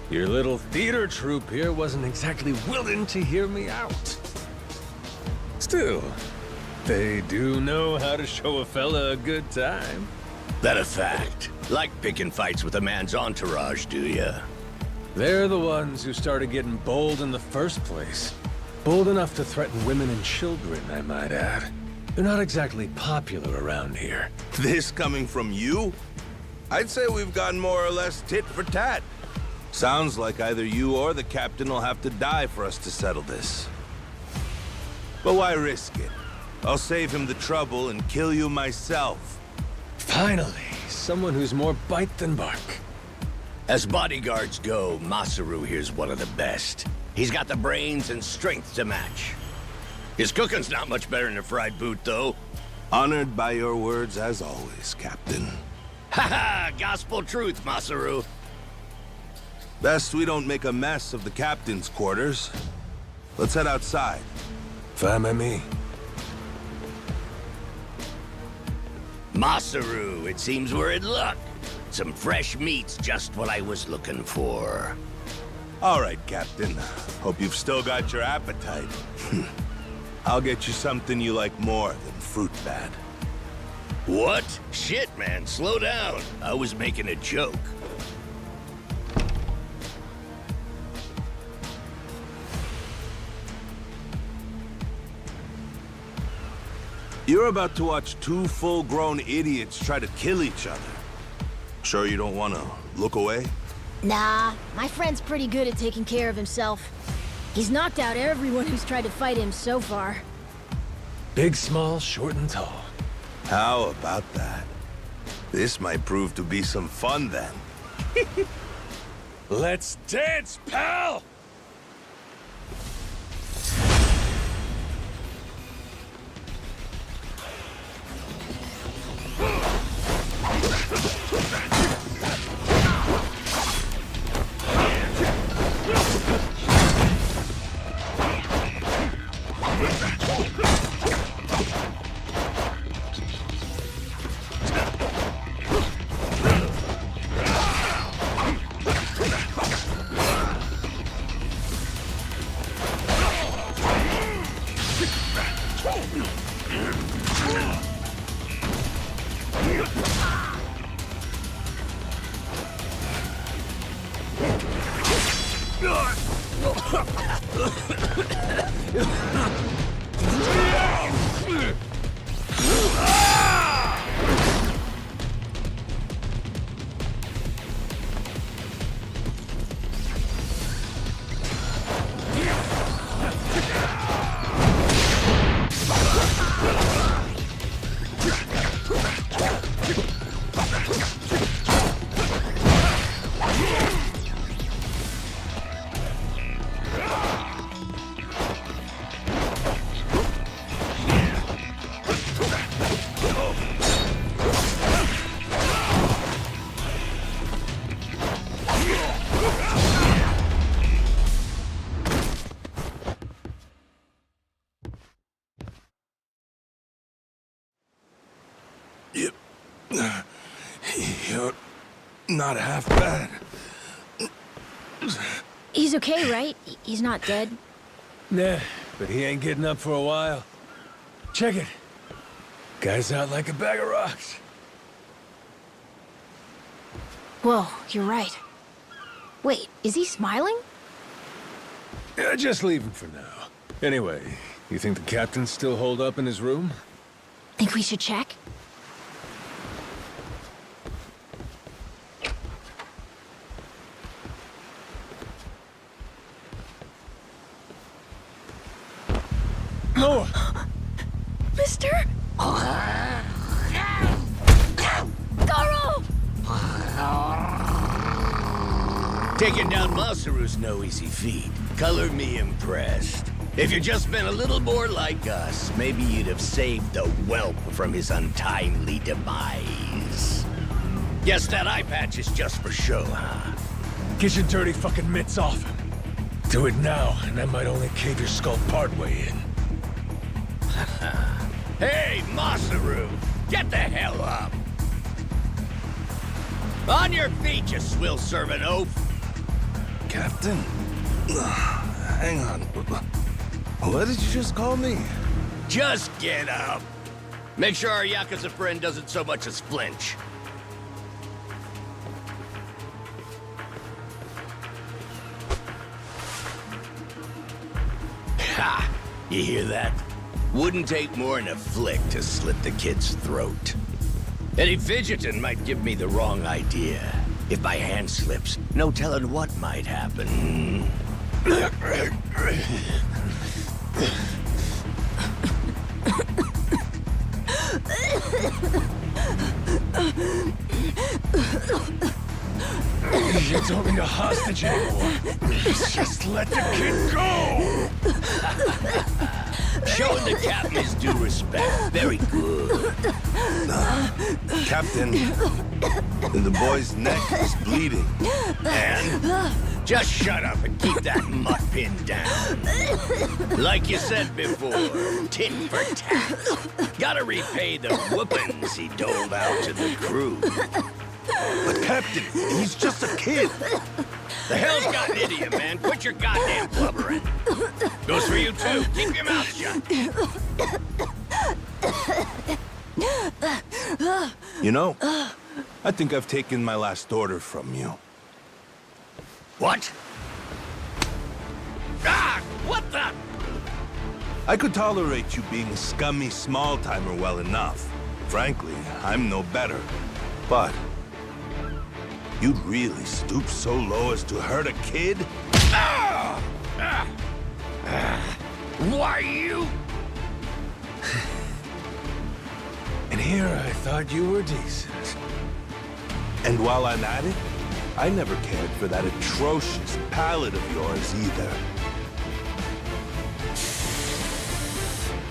your little theater troupe here wasn't exactly willing to hear me out. Still, they do know how to show a fella a good time. That a fact? Like picking fights with a man's entourage, do ya? They're the ones who started getting bold in the first place. Bold enough to threaten women and children, I might add. They're not exactly popular around here. This coming from you? I'd say we've gone more or less tit for tat. Sounds like either you or the captain will have to die for us to settle this. But why risk it? I'll save him the trouble and kill you myself. Finally, someone who's more bite than bark. As bodyguards go, Masaru here's one of the best. He's got the brains and strength to match. His cooking's not much better than a fried boot, though. Honored by your words as always, Captain. Haha, gospel truth, Masaru. Best we don't make a mess of the captain's quarters. Let's head outside. Fine by me. Masaru, it seems we're in luck. Some fresh meat's just what I was looking for. All right, Captain. Hope you've still got your appetite. I'll get you something you like more than fruit bat. What? Shit, man, slow down. I was making a joke. You're about to watch two full-grown idiots try to kill each other. Sure you don't want to look away? Nah, my friend's pretty good at taking care of himself. He's knocked out everyone who's tried to fight him so far. Big, small, short, and tall. How about that? This might prove to be some fun then. Let's dance, pal! You're not half bad. He's okay, right? He's not dead? Nah, but he ain't getting up for a while. Check it. Guy's out like a bag of rocks. Whoa, you're right. Wait, is he smiling? Yeah, just leave him for now. Anyway, you think the captain's still holed up in his room? Think we should check? Noah! Mister? Garo! Taking down Masaru's no easy feat. Color me impressed. If you'd just been a little more like us, maybe you'd have saved the whelp from his untimely demise. Guess that eye patch is just for show, huh? Get your dirty fucking mitts off him. Do it now, and I might only cave your skull partway in. Hey, Masaru! Get the hell up! On your feet, you swill-serving oaf! Captain? Hang on. What did you just call me? Just get up! Make sure our Yakuza friend doesn't so much as flinch. Ha! You hear that? Wouldn't take more than a flick to slit the kid's throat. Any fidgeting might give me the wrong idea. If my hand slips, no telling what might happen. You don't need a hostage anymore. Just let the kid go! Showing the captain his due respect. Very good. Captain, the boy's neck is bleeding. And just shut up and keep that mutt pinned down. Like you said before, tit for tat. Gotta repay the whoopings he doled out to the crew. But Captain, he's just a kid. The hell's gotten into you, man? Quit your goddamn blubbering. Goes for you, too. Keep your mouth shut. You know, I think I've taken my last order from you. What? Ah! What the? I could tolerate you being a scummy small-timer well enough. Frankly, I'm no better. But you'd really stoop so low as to hurt a kid? Why you? And here I thought you were decent. And while I'm at it, I never cared for that atrocious palate of yours either.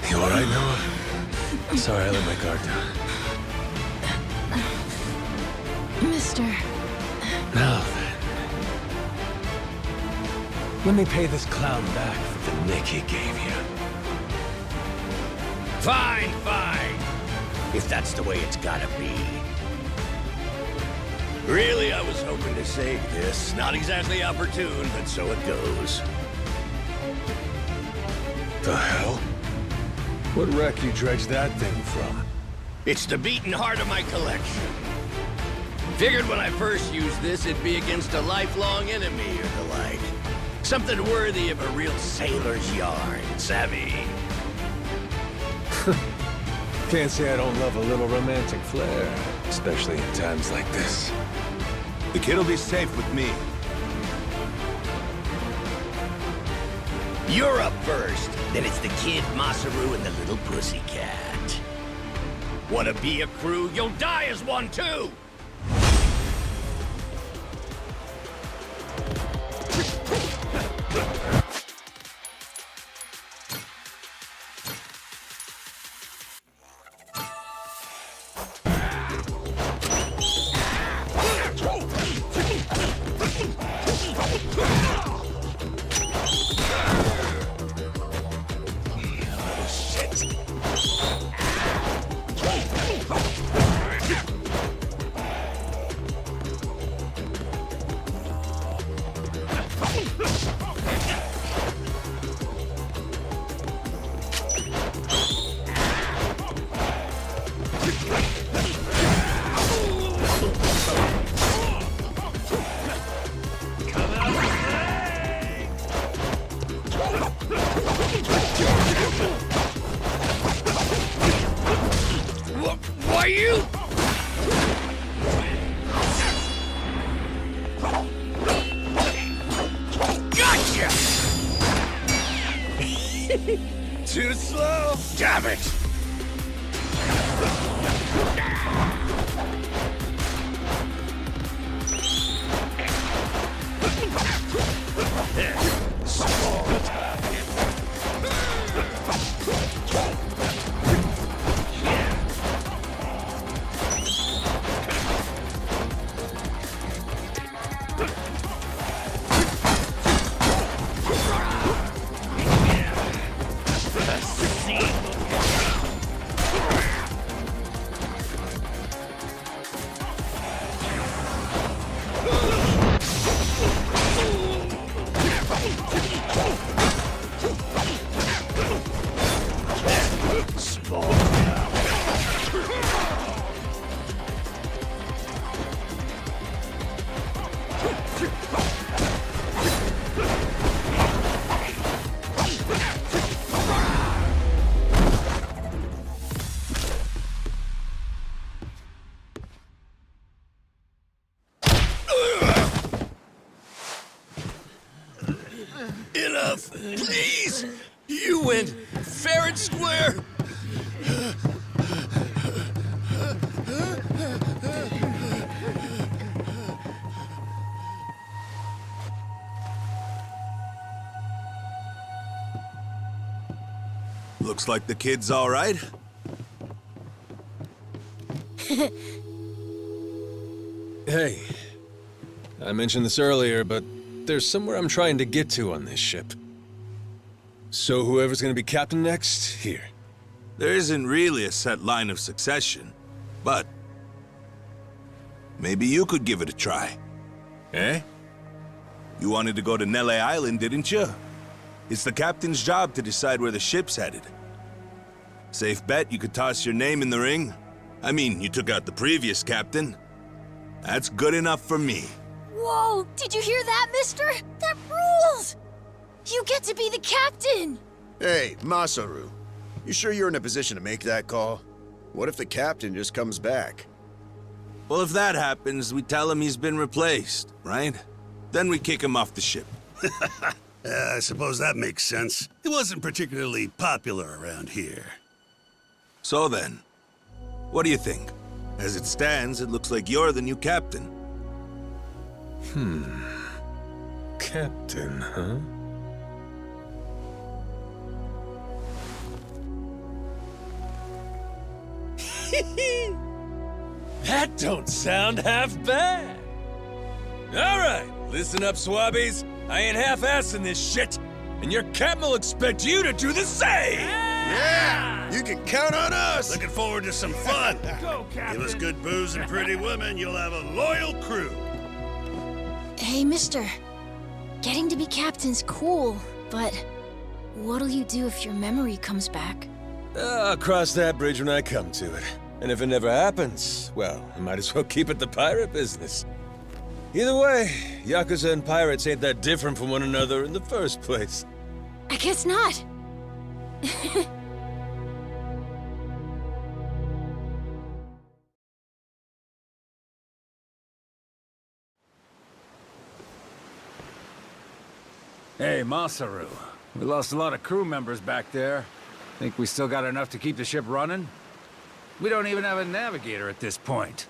You all right, Noah? Sorry I let my guard down. Mister... Now then. Let me pay this clown back for the nick he gave you. Fine, fine. If that's the way it's gotta be. Really, I was hoping to save this. Not exactly opportune, but so it goes. The hell? What wreck you dredged that thing from? It's the beating heart of my collection. Figured when I first used this, it'd be against a lifelong enemy or the like. Something worthy of a real sailor's yarn, savvy? Can't say I don't love a little romantic flair, especially in times like this. The kid'll be safe with me. You're up first. Then it's the kid, Masaru, and the little pussycat. Wanna be a crew? You'll die as one, too! Why you? Gotcha! Too slow. Damn it! Enough! Please! You went fair and square! Looks like the kid's all right. Hey, I mentioned this earlier, but there's somewhere I'm trying to get to on this ship. So whoever's gonna be captain next, here. There isn't really a set line of succession, but maybe you could give it a try. Eh? You wanted to go to Nele Island, didn't you? It's the captain's job to decide where the ship's headed. Safe bet you could toss your name in the ring. I mean, you took out the previous captain. That's good enough for me. Whoa! Did you hear that, mister? That rules! You get to be the captain! Hey, Masaru. You sure you're in a position to make that call? What if the captain just comes back? Well, if that happens, we tell him he's been replaced, right? Then we kick him off the ship. I suppose that makes sense. He wasn't particularly popular around here. So then, what do you think? As it stands, it looks like you're the new captain. Captain, huh? That don't sound half bad. All right, listen up, swabbies. I ain't half-assing this shit, and your captain will expect you to do the same. Yeah! You can count on us! Looking forward to some fun. Go, Captain. Give us good booze and pretty women, you'll have a loyal crew. Hey, mister. Getting to be captain's cool, but what'll you do if your memory comes back? I'll cross that bridge when I come to it. And if it never happens, well, I might as well keep it the pirate business. Either way, Yakuza and pirates ain't that different from one another in the first place. I guess not. Hey, Masaru. We lost a lot of crew members back there. Think we still got enough to keep the ship running? We don't even have a navigator at this point.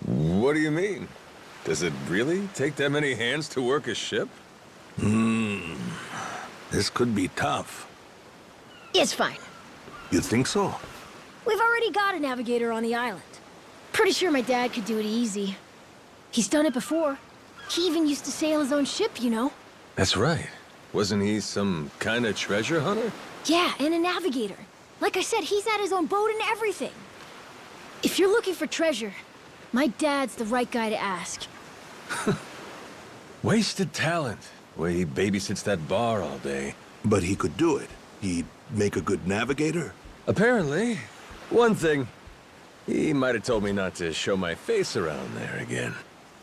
What do you mean? Does it really take that many hands to work a ship? This could be tough. It's fine. You think so? We've already got a navigator on the island. Pretty sure my dad could do it easy. He's done it before. He even used to sail his own ship, you know? That's right. Wasn't he some kind of treasure hunter? Yeah, and a navigator. Like I said, he's had his own boat and everything. If you're looking for treasure, my dad's the right guy to ask. Wasted talent. The way he babysits that bar all day. But he could do it. He'd make a good navigator? Apparently. One thing, he might have told me not to show my face around there again.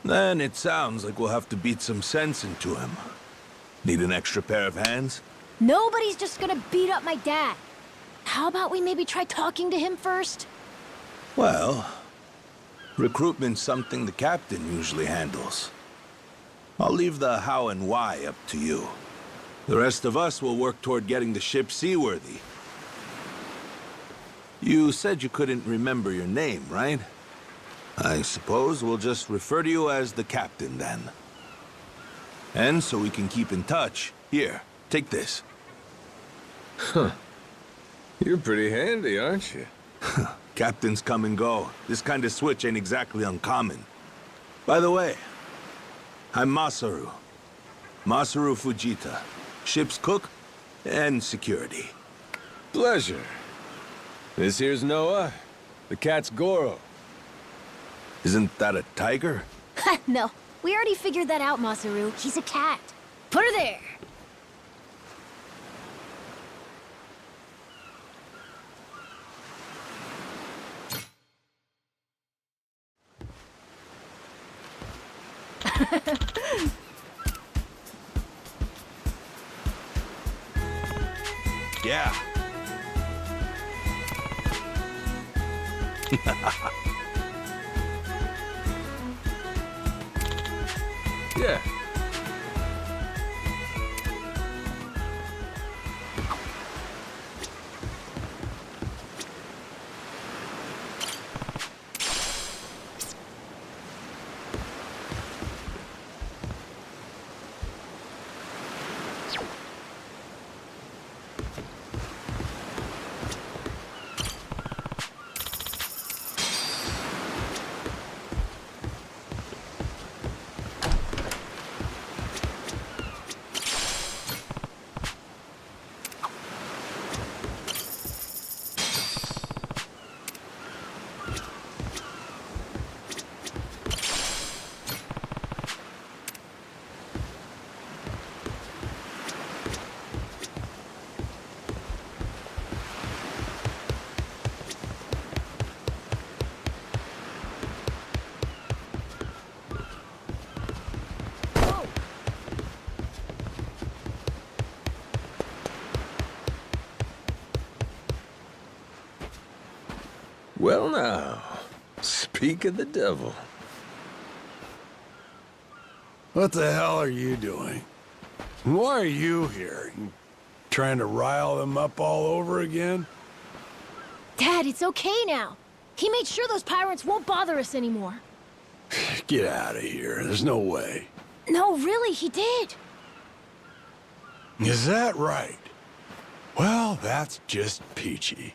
Then it sounds like we'll have to beat some sense into him. Need an extra pair of hands? Nobody's just gonna beat up my dad. How about we maybe try talking to him first? Well, recruitment's something the captain usually handles. I'll leave the how and why up to you. The rest of us will work toward getting the ship seaworthy. You said you couldn't remember your name, right? I suppose we'll just refer to you as the captain, then. And so we can keep in touch, here, take this. Huh. You're pretty handy, aren't you? Captains come and go. This kind of switch ain't exactly uncommon. By the way, I'm Masaru. Masaru Fujita. Ship's cook and security. Pleasure. This here's Noah. The cat's Goro. Isn't that a tiger? No, we already figured that out, Masaru. He's a cat. Put her there. Yeah. Yeah. Well now, speak of the devil. What the hell are you doing? Why are you here? You trying to rile them up all over again? Dad, it's okay now. He made sure those pirates won't bother us anymore. Get out of here. There's no way. No, really, he did. Is that right? Well, that's just peachy.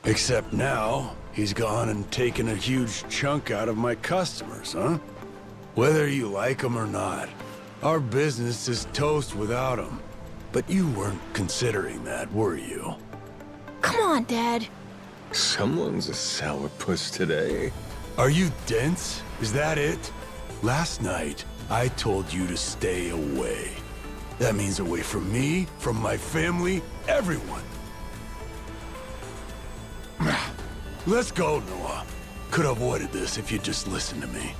Except now, he's gone and taken a huge chunk out of my customers, huh? Whether you like them or not, our business is toast without him. But you weren't considering that, were you? Come on, Dad. Someone's a sourpuss today. Are you dense? Is that it? Last night, I told you to stay away. That means away from me, from my family, everyone. Let's go, Noah. Could have avoided this if you'd just listened to me.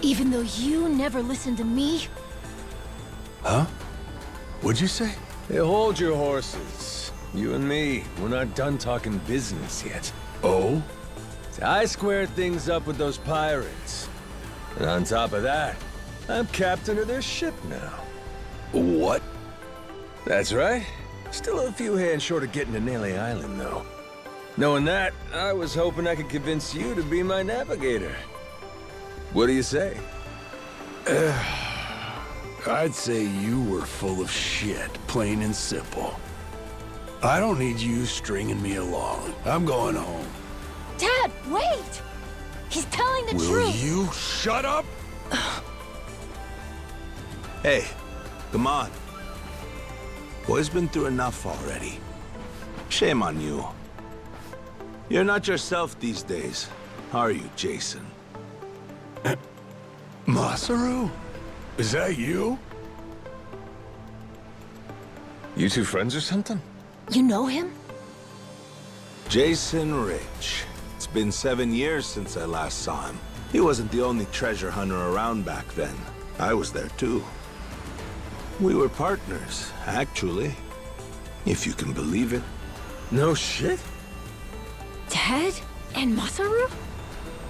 Even though you never listened to me? Huh? What'd you say? Hey, hold your horses. You and me, we're not done talking business yet. Oh? I squared things up with those pirates. And on top of that, I'm captain of their ship now. What? That's right. Still a few hands short of getting to Nele Island, though. Knowing that, I was hoping I could convince you to be my navigator. What do you say? I'd say you were full of shit, plain and simple. I don't need you stringing me along. I'm going home. Dad, wait! He's telling the Will truth! you shut up? Hey, come on. Boy's been through enough already. Shame on you. You're not yourself these days, are you, Jason? Masaru? Is that you? You two friends or something? You know him? Jason Rich. It's been 7 years since I last saw him. He wasn't the only treasure hunter around back then. I was there too. We were partners, actually. If you can believe it. No shit? Dad? And Masaru?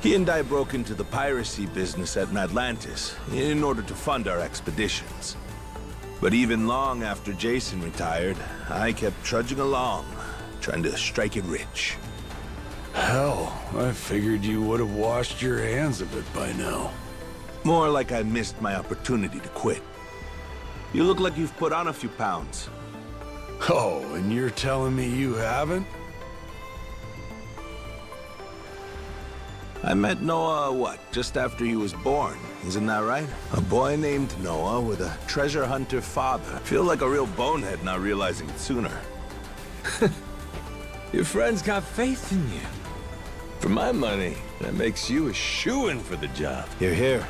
He and I broke into the piracy business at Atlantis in order to fund our expeditions. But even long after Jason retired, I kept trudging along, trying to strike it rich. Hell, I figured you would have washed your hands of it by now. More like I missed my opportunity to quit. You look like you've put on a few pounds. Oh, and you're telling me you haven't? I met Noah, what, just after he was born, isn't that right? A boy named Noah with a treasure hunter father. Feel like a real bonehead not realizing it sooner. Your friends got faith in you. For my money, that makes you a shoo-in for the job. You're here.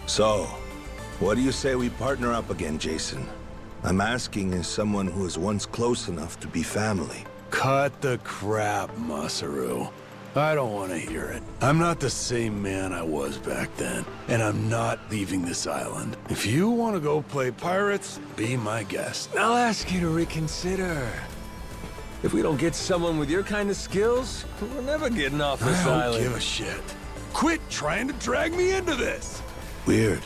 So, what do you say we partner up again, Jason? I'm asking as someone who was once close enough to be family. Cut the crap, Masaru. I don't want to hear it. I'm not the same man I was back then, and I'm not leaving this island. If you want to go play pirates, be my guest. I'll ask you to reconsider. If we don't get someone with your kind of skills, we're never getting off this I don't island. give a shit. Quit trying to drag me into this. Weird.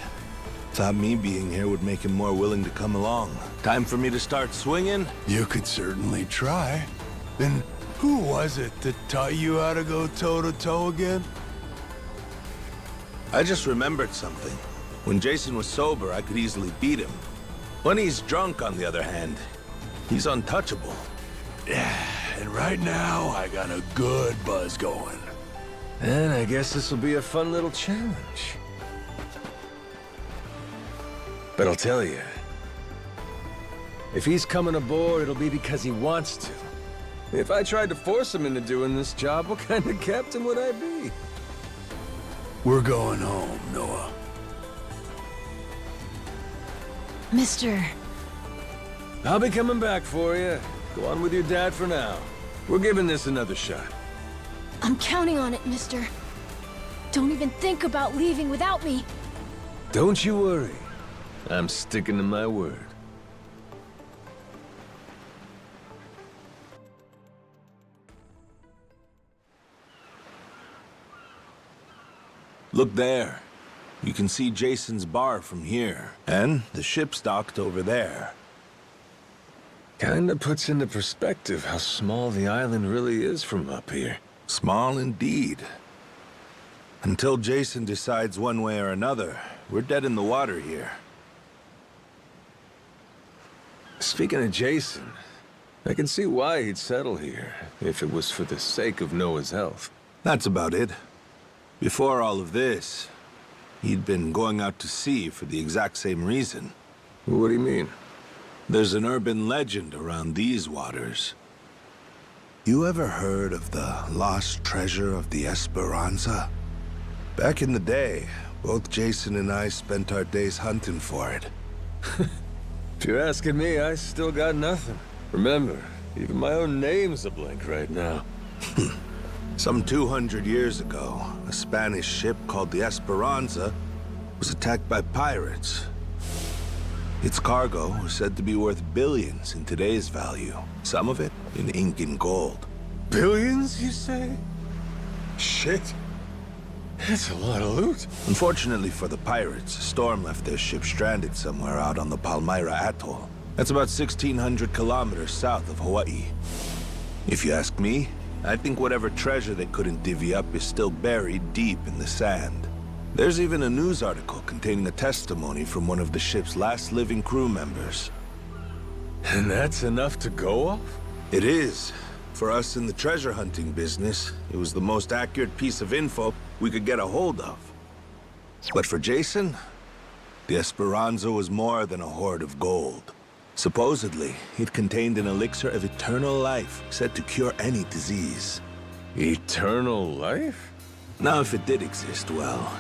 Thought me being here would make him more willing to come along. Time for me to start swinging? You could certainly try. And who was it that taught you how to go toe-to-toe again? I just remembered something. When Jason was sober, I could easily beat him. When he's drunk, on the other hand, he's untouchable. Yeah, and right now, I got a good buzz going. And I guess this will be a fun little challenge. But I'll tell you, if he's coming aboard, it'll be because he wants to. If I tried to force him into doing this job, what kind of captain would I be? We're going home, Noah. Mister, I'll be coming back for you. Go on with your dad for now. We're giving this another shot. I'm counting on it, mister. Don't even think about leaving without me. Don't you worry. I'm sticking to my word. Look there. You can see Jason's bar from here. And the ship's docked over there. Kinda puts into perspective how small the island really is from up here. Small indeed. Until Jason decides one way or another, we're dead in the water here. Speaking of Jason, I can see why he'd settle here, if it was for the sake of Noah's health. That's about it. Before all of this, he'd been going out to sea for the exact same reason. What do you mean? There's an urban legend around these waters. You ever heard of the lost treasure of the Esperanza? Back in the day, both Jason and I spent our days hunting for it. If you're asking me, I still got nothing. Remember, even my own name's a blank right now. Some 200 years ago, a Spanish ship called the Esperanza was attacked by pirates. Its cargo was said to be worth billions in today's value, some of it in ink and gold. Billions, you say? Shit. That's a lot of loot. Unfortunately for the pirates, a storm left their ship stranded somewhere out on the Palmyra Atoll. That's about 1,600 kilometers south of Hawaii. If you ask me, I think whatever treasure they couldn't divvy up is still buried deep in the sand. There's even a news article containing a testimony from one of the ship's last living crew members. And that's enough to go off? It is. For us in the treasure hunting business, it was the most accurate piece of info we could get a hold of. But for Jason, the Esperanza was more than a hoard of gold. Supposedly, it contained an elixir of eternal life, said to cure any disease. Eternal life? Now, if it did exist, well...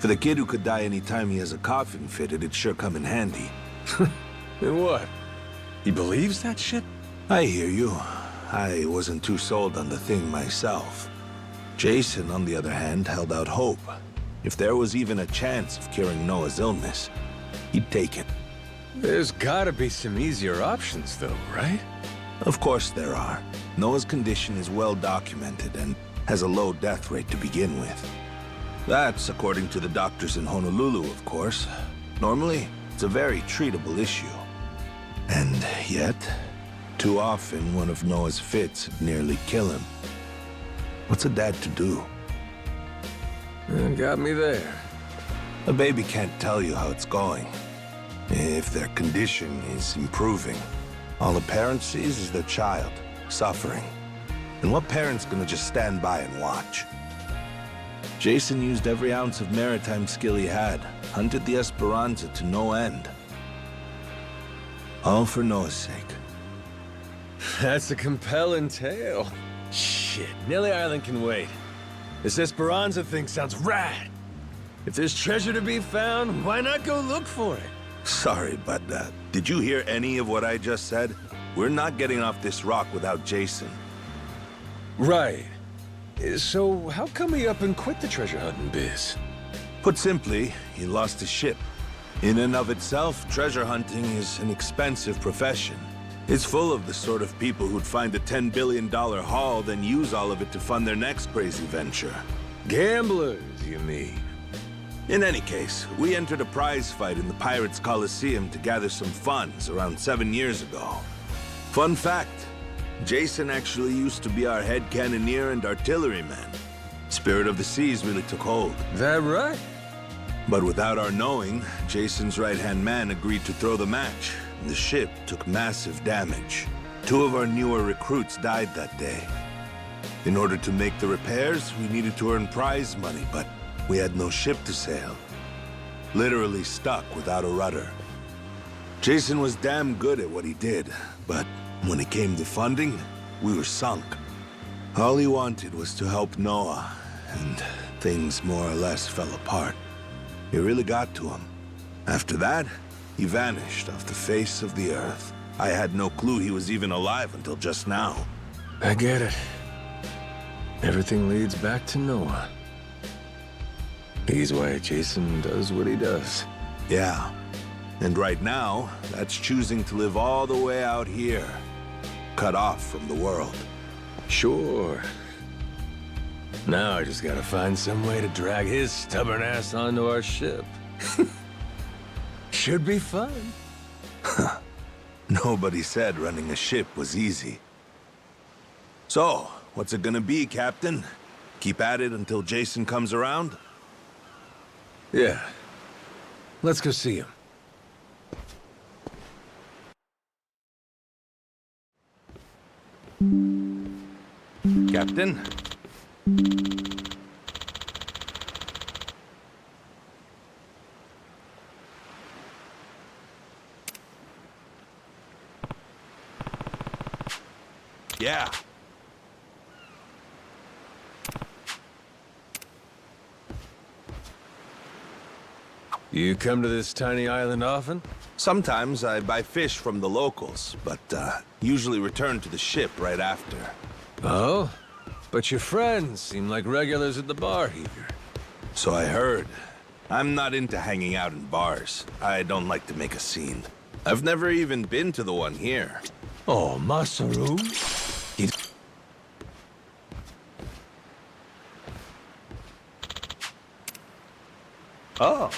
For the kid who could die any time he has a coffin fitted, it'd sure come in handy. And what? He believes that shit? I hear you. I wasn't too sold on the thing myself. Jason, on the other hand, held out hope. If there was even a chance of curing Noah's illness, he'd take it. There's gotta be some easier options, though, right? Of course there are. Noah's condition is well documented and has a low death rate to begin with. That's according to the doctors in Honolulu, of course. Normally, it's a very treatable issue. And yet, too often one of Noah's fits would nearly kill him. What's a dad to do? Got me there. A baby can't tell you how it's going. If their condition is improving, all a parent sees is their child suffering. And what parent's gonna just stand by and watch? Jason used every ounce of maritime skill he had, hunted the Esperanza to no end. All for Noah's sake. That's a compelling tale. Shit, Nelly Island can wait. This Esperanza thing sounds rad. If there's treasure to be found, why not go look for it? Sorry, but did you hear any of what I just said? We're not getting off this rock without Jason. Right. So how come he up and quit the treasure hunting biz? Put simply, he lost his ship. In and of itself, treasure hunting is an expensive profession. It's full of the sort of people who'd find a $10 billion haul, then use all of it to fund their next crazy venture. Gamblers, you mean? In any case, we entered a prize fight in the Pirates Coliseum to gather some funds around 7 years ago. Fun fact, Jason actually used to be our head cannoneer and artilleryman. Spirit of the Seas really took hold. That right? But without our knowing, Jason's right-hand man agreed to throw the match, and the ship took massive damage. 2 of our newer recruits died that day. In order to make the repairs, we needed to earn prize money, but we had no ship to sail. Literally stuck without a rudder. Jason was damn good at what he did, but when it came to funding, we were sunk. All he wanted was to help Noah, and things more or less fell apart. It really got to him. After that, he vanished off the face of the earth. I had no clue he was even alive until just now. I get it. Everything leads back to Noah. He's why Jason does what he does. Yeah. And right now, that's choosing to live all the way out here, cut off from the world. Sure. Now I just gotta find some way to drag his stubborn ass onto our ship. Should be fun. Nobody said running a ship was easy. So, what's it gonna be, Captain? Keep at it until Jason comes around? Yeah. Let's go see him. Captain? Yeah. You come to this tiny island often? Sometimes I buy fish from the locals, but usually return to the ship right after. Oh? But your friends seem like regulars at the bar here. So I heard. I'm not into hanging out in bars. I don't like to make a scene. I've never even been to the one here. Oh, Masaru? Oh.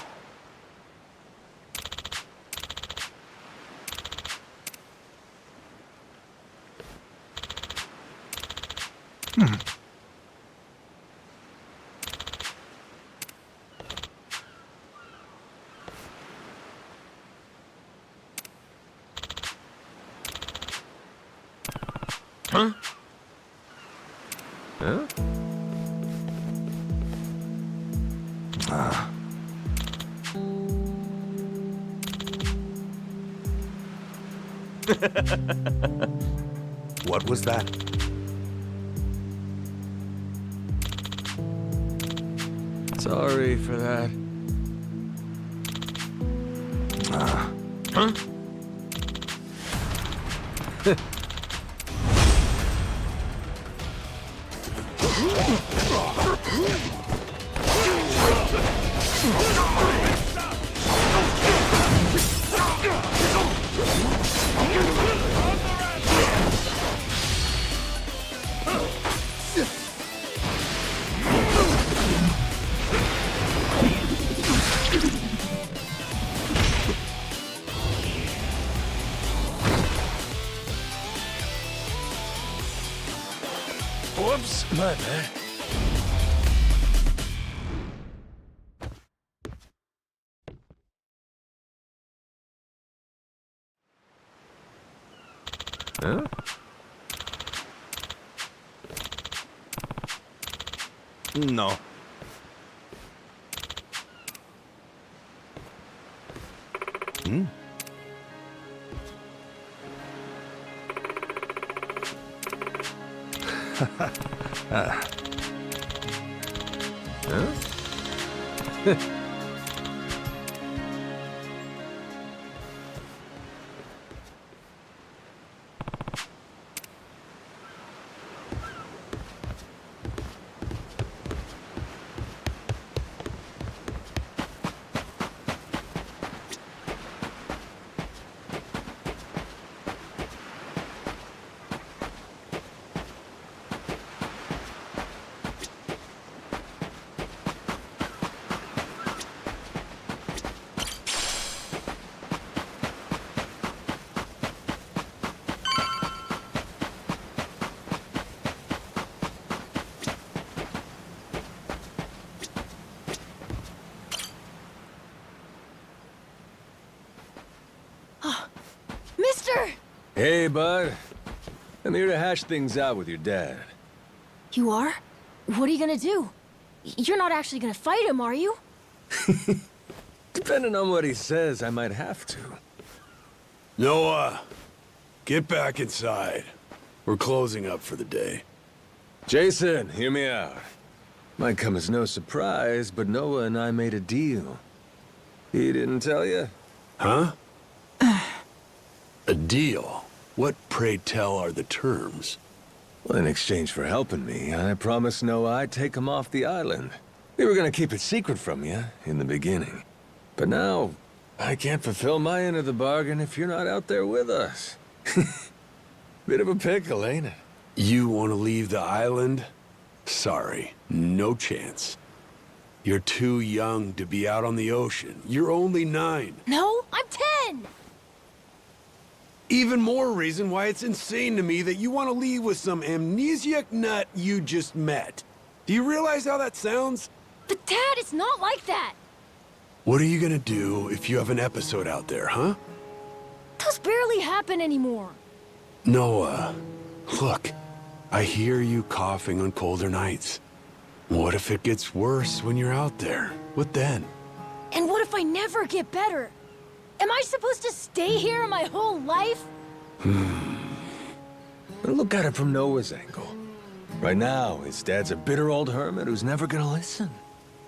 Huh? Huh? What was that? Sorry for that. Huh? Whoops, my bad. Huh? No. Hmm? Huh? Mister! Hey, bud. I'm here to hash things out with your dad. You are? What are you gonna do? You're not actually gonna fight him, are you? Depending on what he says, I might have to. Noah, get back inside. We're closing up for the day. Jason, hear me out. Might come as no surprise, but Noah and I made a deal. He didn't tell you? Huh? A deal? What, pray tell, are the terms? Well, in exchange for helping me, I promised Noah I'd take him off the island. We were gonna keep it secret from you in the beginning. But now, I can't fulfill my end of the bargain if you're not out there with us. Bit of a pickle, ain't it? You want to leave the island? Sorry, no chance. You're too young to be out on the ocean. You're only 9. No, I'm 10! Even more reason why it's insane to me that you want to leave with some amnesiac nut you just met. Do you realize how that sounds? But Dad, it's not like that! What are you gonna do if you have an episode out there, huh? Those barely happen anymore. Noah, look, I hear you coughing on colder nights. What if it gets worse when you're out there? What then? And what if I never get better? Am I supposed to stay here my whole life? Look at it from Noah's angle. Right now, his dad's a bitter old hermit who's never gonna listen.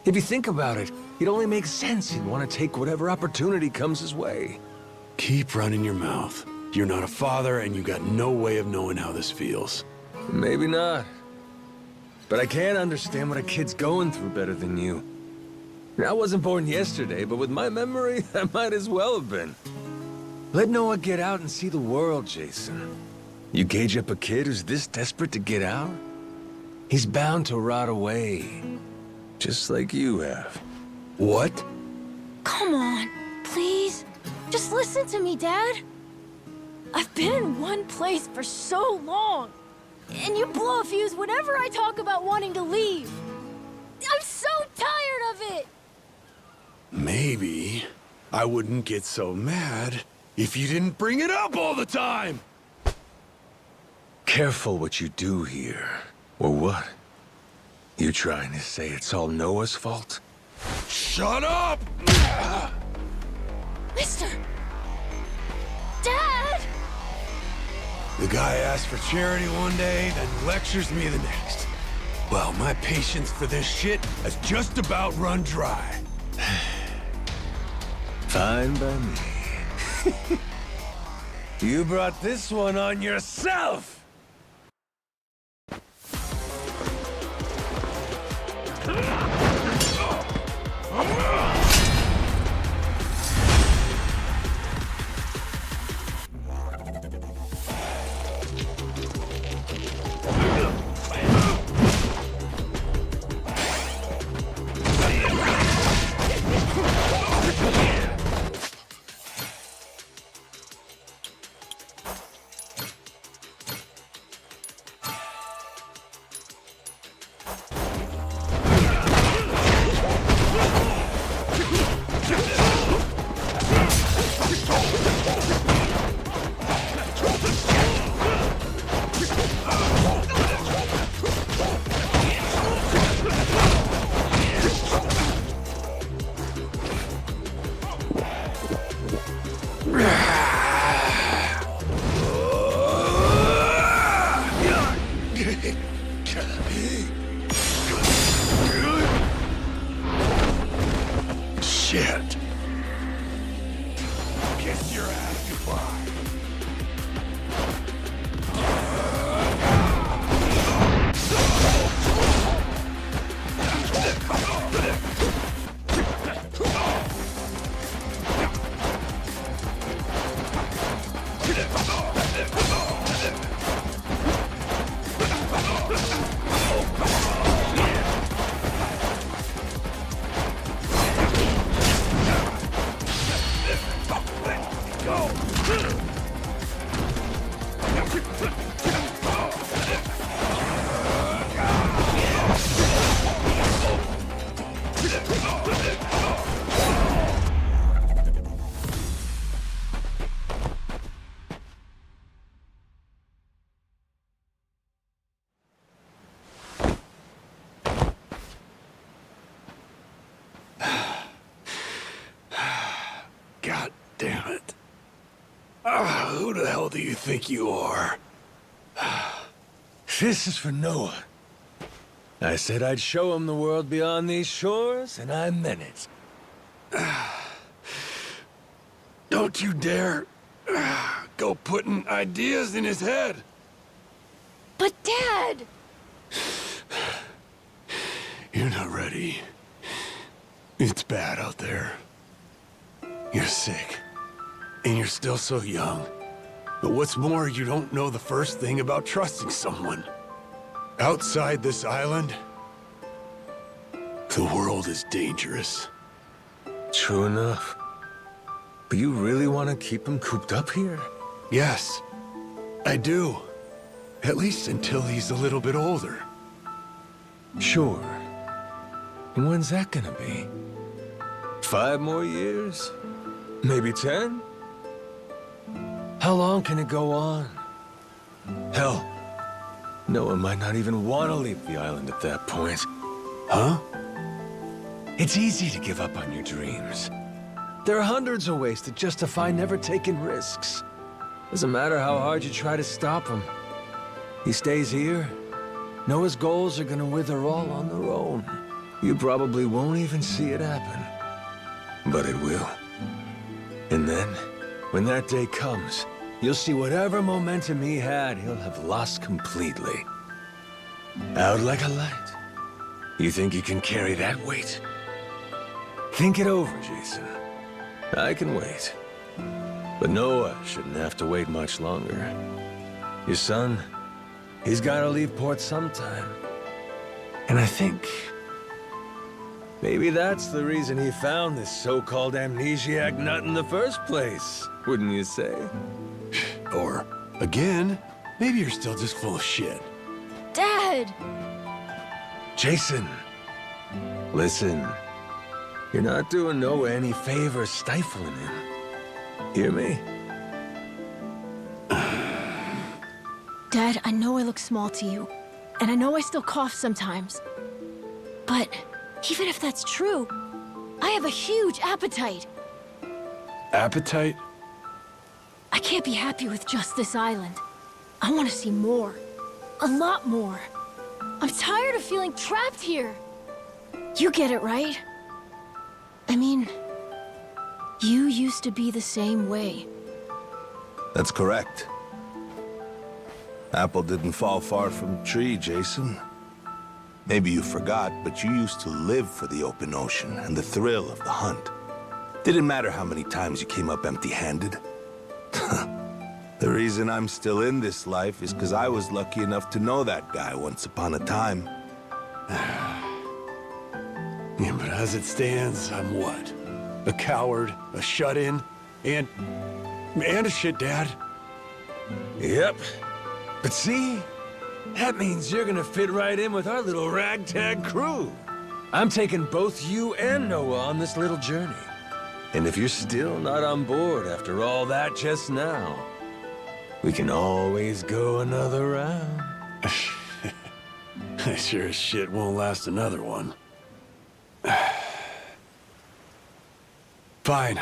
If you think about it, it only makes sense he'd want to take whatever opportunity comes his way. Keep running your mouth. You're not a father, and you got no way of knowing how this feels. Maybe not. But I can't understand what a kid's going through better than you. I wasn't born yesterday, but with my memory, I might as well have been. Let Noah get out and see the world, Jason. You gauge up a kid who's this desperate to get out? He's bound to rot away. Just like you have. What? Come on, please. Just listen to me, Dad. I've been in one place for so long. And you blow a fuse whenever I talk about wanting to leave. I'm so tired of it! Maybe I wouldn't get so mad if you didn't bring it up all the time! Careful what you do here. Or what? You trying to say it's all Noah's fault? Shut up! Mister! Dad! The guy asked for charity one day, then lectures me the next. Well, my patience for this shit has just about run dry. Fine by me. You brought this one on yourself! Shit. Kiss your ass goodbye. God damn it. Who the hell do you think you are? This is for Noah. I said I'd show him the world beyond these shores, and I meant it. Don't you dare go putting ideas in his head. But Dad! You're not ready. It's bad out there. You're sick. And you're still so young. But what's more, you don't know the first thing about trusting someone. Outside this island, the world is dangerous. True enough. But you really want to keep him cooped up here? Yes, I do. At least until he's a little bit older. Sure. And when's that gonna be? 5 more years? Maybe 10? How long can it go on? Hell, Noah might not even want to leave the island at that point. Huh? It's easy to give up on your dreams. There are hundreds of ways to justify never taking risks. Doesn't matter how hard you try to stop him. He stays here. Noah's goals are gonna wither all on their own. You probably won't even see it happen. But it will. And then, when that day comes, you'll see whatever momentum he had, he'll have lost completely. Out like a light. You think you can carry that weight? Think it over, Jason. I can wait. But Noah shouldn't have to wait much longer. Your son, he's gotta leave port sometime. And I think maybe that's the reason he found this so-called amnesiac nut in the first place, wouldn't you say? Or, again, maybe you're still just full of shit. Dad! Jason, listen. You're not doing Noah any favors stifling him. Hear me? Dad, I know I look small to you, and I know I still cough sometimes. But even if that's true, I have a huge appetite. Appetite? I can't be happy with just this island. I want to see more. A lot more. I'm tired of feeling trapped here. You get it, right? I mean, you used to be the same way. That's correct. Apple didn't fall far from the tree, Jason. Maybe you forgot, but you used to live for the open ocean and the thrill of the hunt. Didn't matter how many times you came up empty-handed. The reason I'm still in this life is because I was lucky enough to know that guy once upon a time. Yeah, but as it stands, I'm what? A coward, a shut-in, and a shit dad. Yep. But see? That means you're gonna fit right in with our little ragtag crew. I'm taking both you and Noah on this little journey. And if you're still not on board after all that just now, we can always go another round. I sure as shit won't last another one. Fine.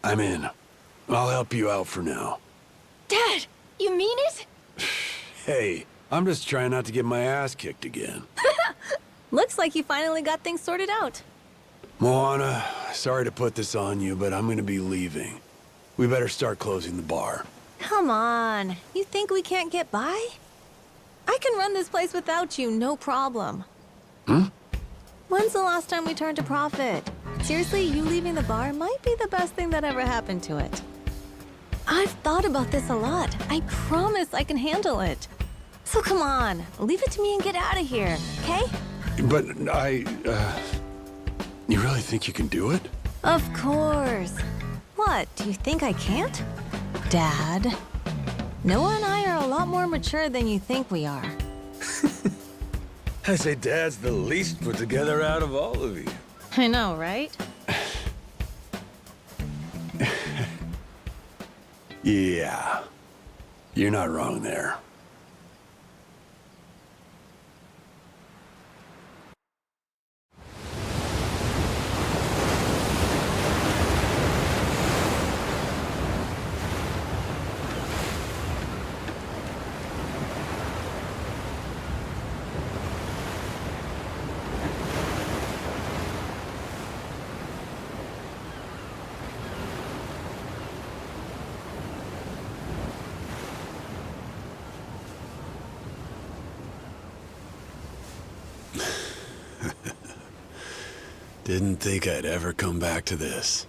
I'm in. I'll help you out for now. Dad, you mean it? Hey, I'm just trying not to get my ass kicked again. Looks like you finally got things sorted out. Moana, sorry to put this on you, but I'm gonna be leaving. We better start closing the bar. Come on. You think we can't get by? I can run this place without you, no problem. When's the last time we turned a profit? Seriously, you leaving the bar might be the best thing that ever happened to it. I've thought about this a lot. I promise I can handle it. So come on, leave it to me and get out of here, okay? But you really think you can do it? Of course. What, do you think I can't? Dad, Noah and I are a lot more mature than you think we are. I say Dad's the least put together out of all of you. I know, right? Yeah. You're not wrong there. Didn't think I'd ever come back to this.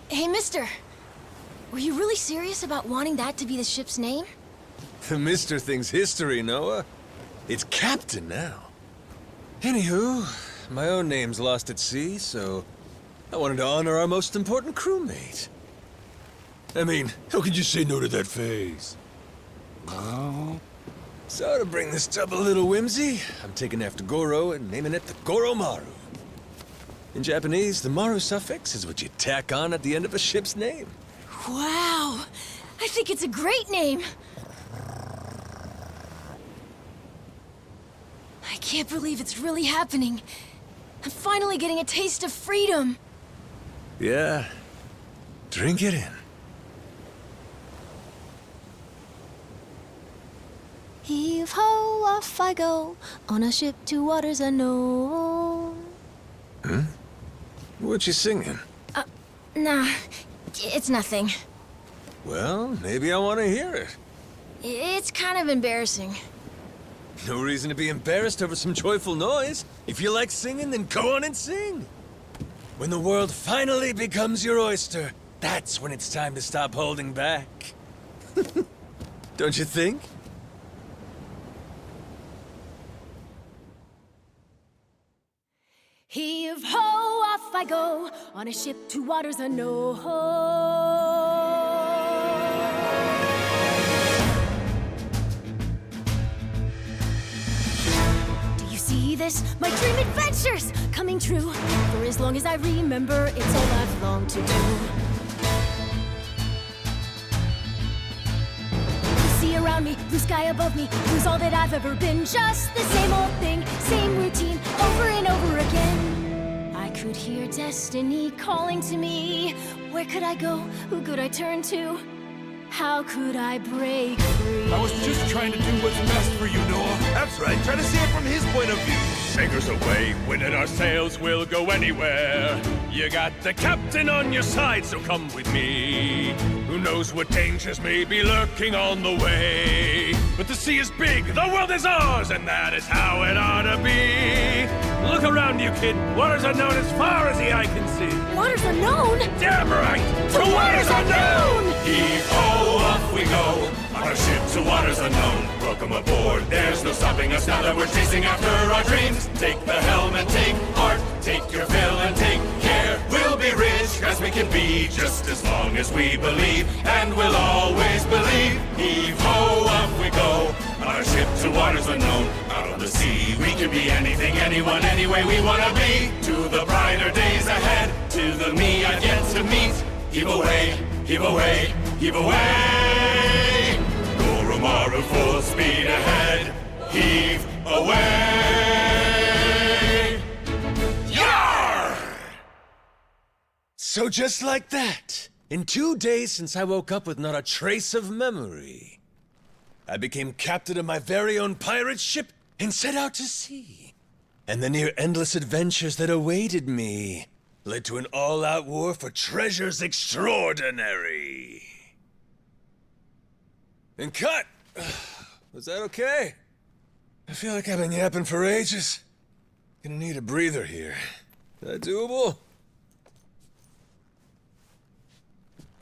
Hey, mister. Were you really serious about wanting that to be the ship's name? The Mister thing's history, Noah. It's Captain now. Anywho, my own name's lost at sea, so I wanted to honor our most important crewmate. I mean, how could you say no to that phase? Oh. So to bring this tub a little whimsy, I'm taking after Goro and naming it the Goromaru. In Japanese, the Maru suffix is what you tack on at the end of a ship's name. Wow! I think it's a great name! I can't believe it's really happening. I'm finally getting a taste of freedom. Yeah. Drink it in. Heave-ho, off I go, on a ship to waters unknown. What you singing? Nah, it's nothing. Well, maybe I want to hear it. It's kind of embarrassing. No reason to be embarrassed over some joyful noise. If you like singing, then go on and sing. When the world finally becomes your oyster, that's when it's time to stop holding back. Don't you think? Heave-ho, off I go, on a ship to waters unknown. Do you see this? My dream adventures coming true. For as long as I remember, it's all I've longed to do. Sea around me, blue sky above me, lose all that I've ever been. Just the same old thing, same routine, over and over again. I could hear destiny calling to me. Where could I go? Who could I turn to? How could I break free? I was just trying to do what's best for you, Noah. That's right, try to see it from his point of view. Fingers away, winding our sails, we'll go anywhere. You got the captain on your side, so come with me. Who knows what dangers may be lurking on the way. But the sea is big, the world is ours, and that is how it ought to be. Look around you, kid. Waters unknown as far as the eye can see. Waters unknown? Damn right! To waters unknown! Heave-ho, off we go, on our ship to waters unknown. Welcome aboard, there's no stopping us now that we're chasing after our dreams. Take the helm and take heart, take your fill and take care. We'll be rich as we can be, just as long as we believe, and we'll always believe. Heave-ho, off we go, on our ship to waters unknown. Out on the sea, we can be anything, anyone, any way we wanna be. To the brighter days ahead, to the me I've yet to meet. Heave away, heave away, heave away. Goromaru full speed ahead. Heave away. Yar! So just like that, in 2 days since I woke up with not a trace of memory, I became captain of my very own pirate ship and set out to sea. And the near-endless adventures that awaited me led to an all-out war for treasures extraordinary. And cut! Was that okay? I feel like I've been yapping for ages. Gonna need a breather here. Is that doable?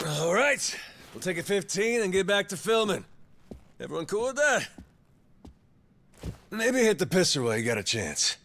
All right, we'll take a 15 and get back to filming. Everyone cool with that? Maybe hit the pisser while you got a chance.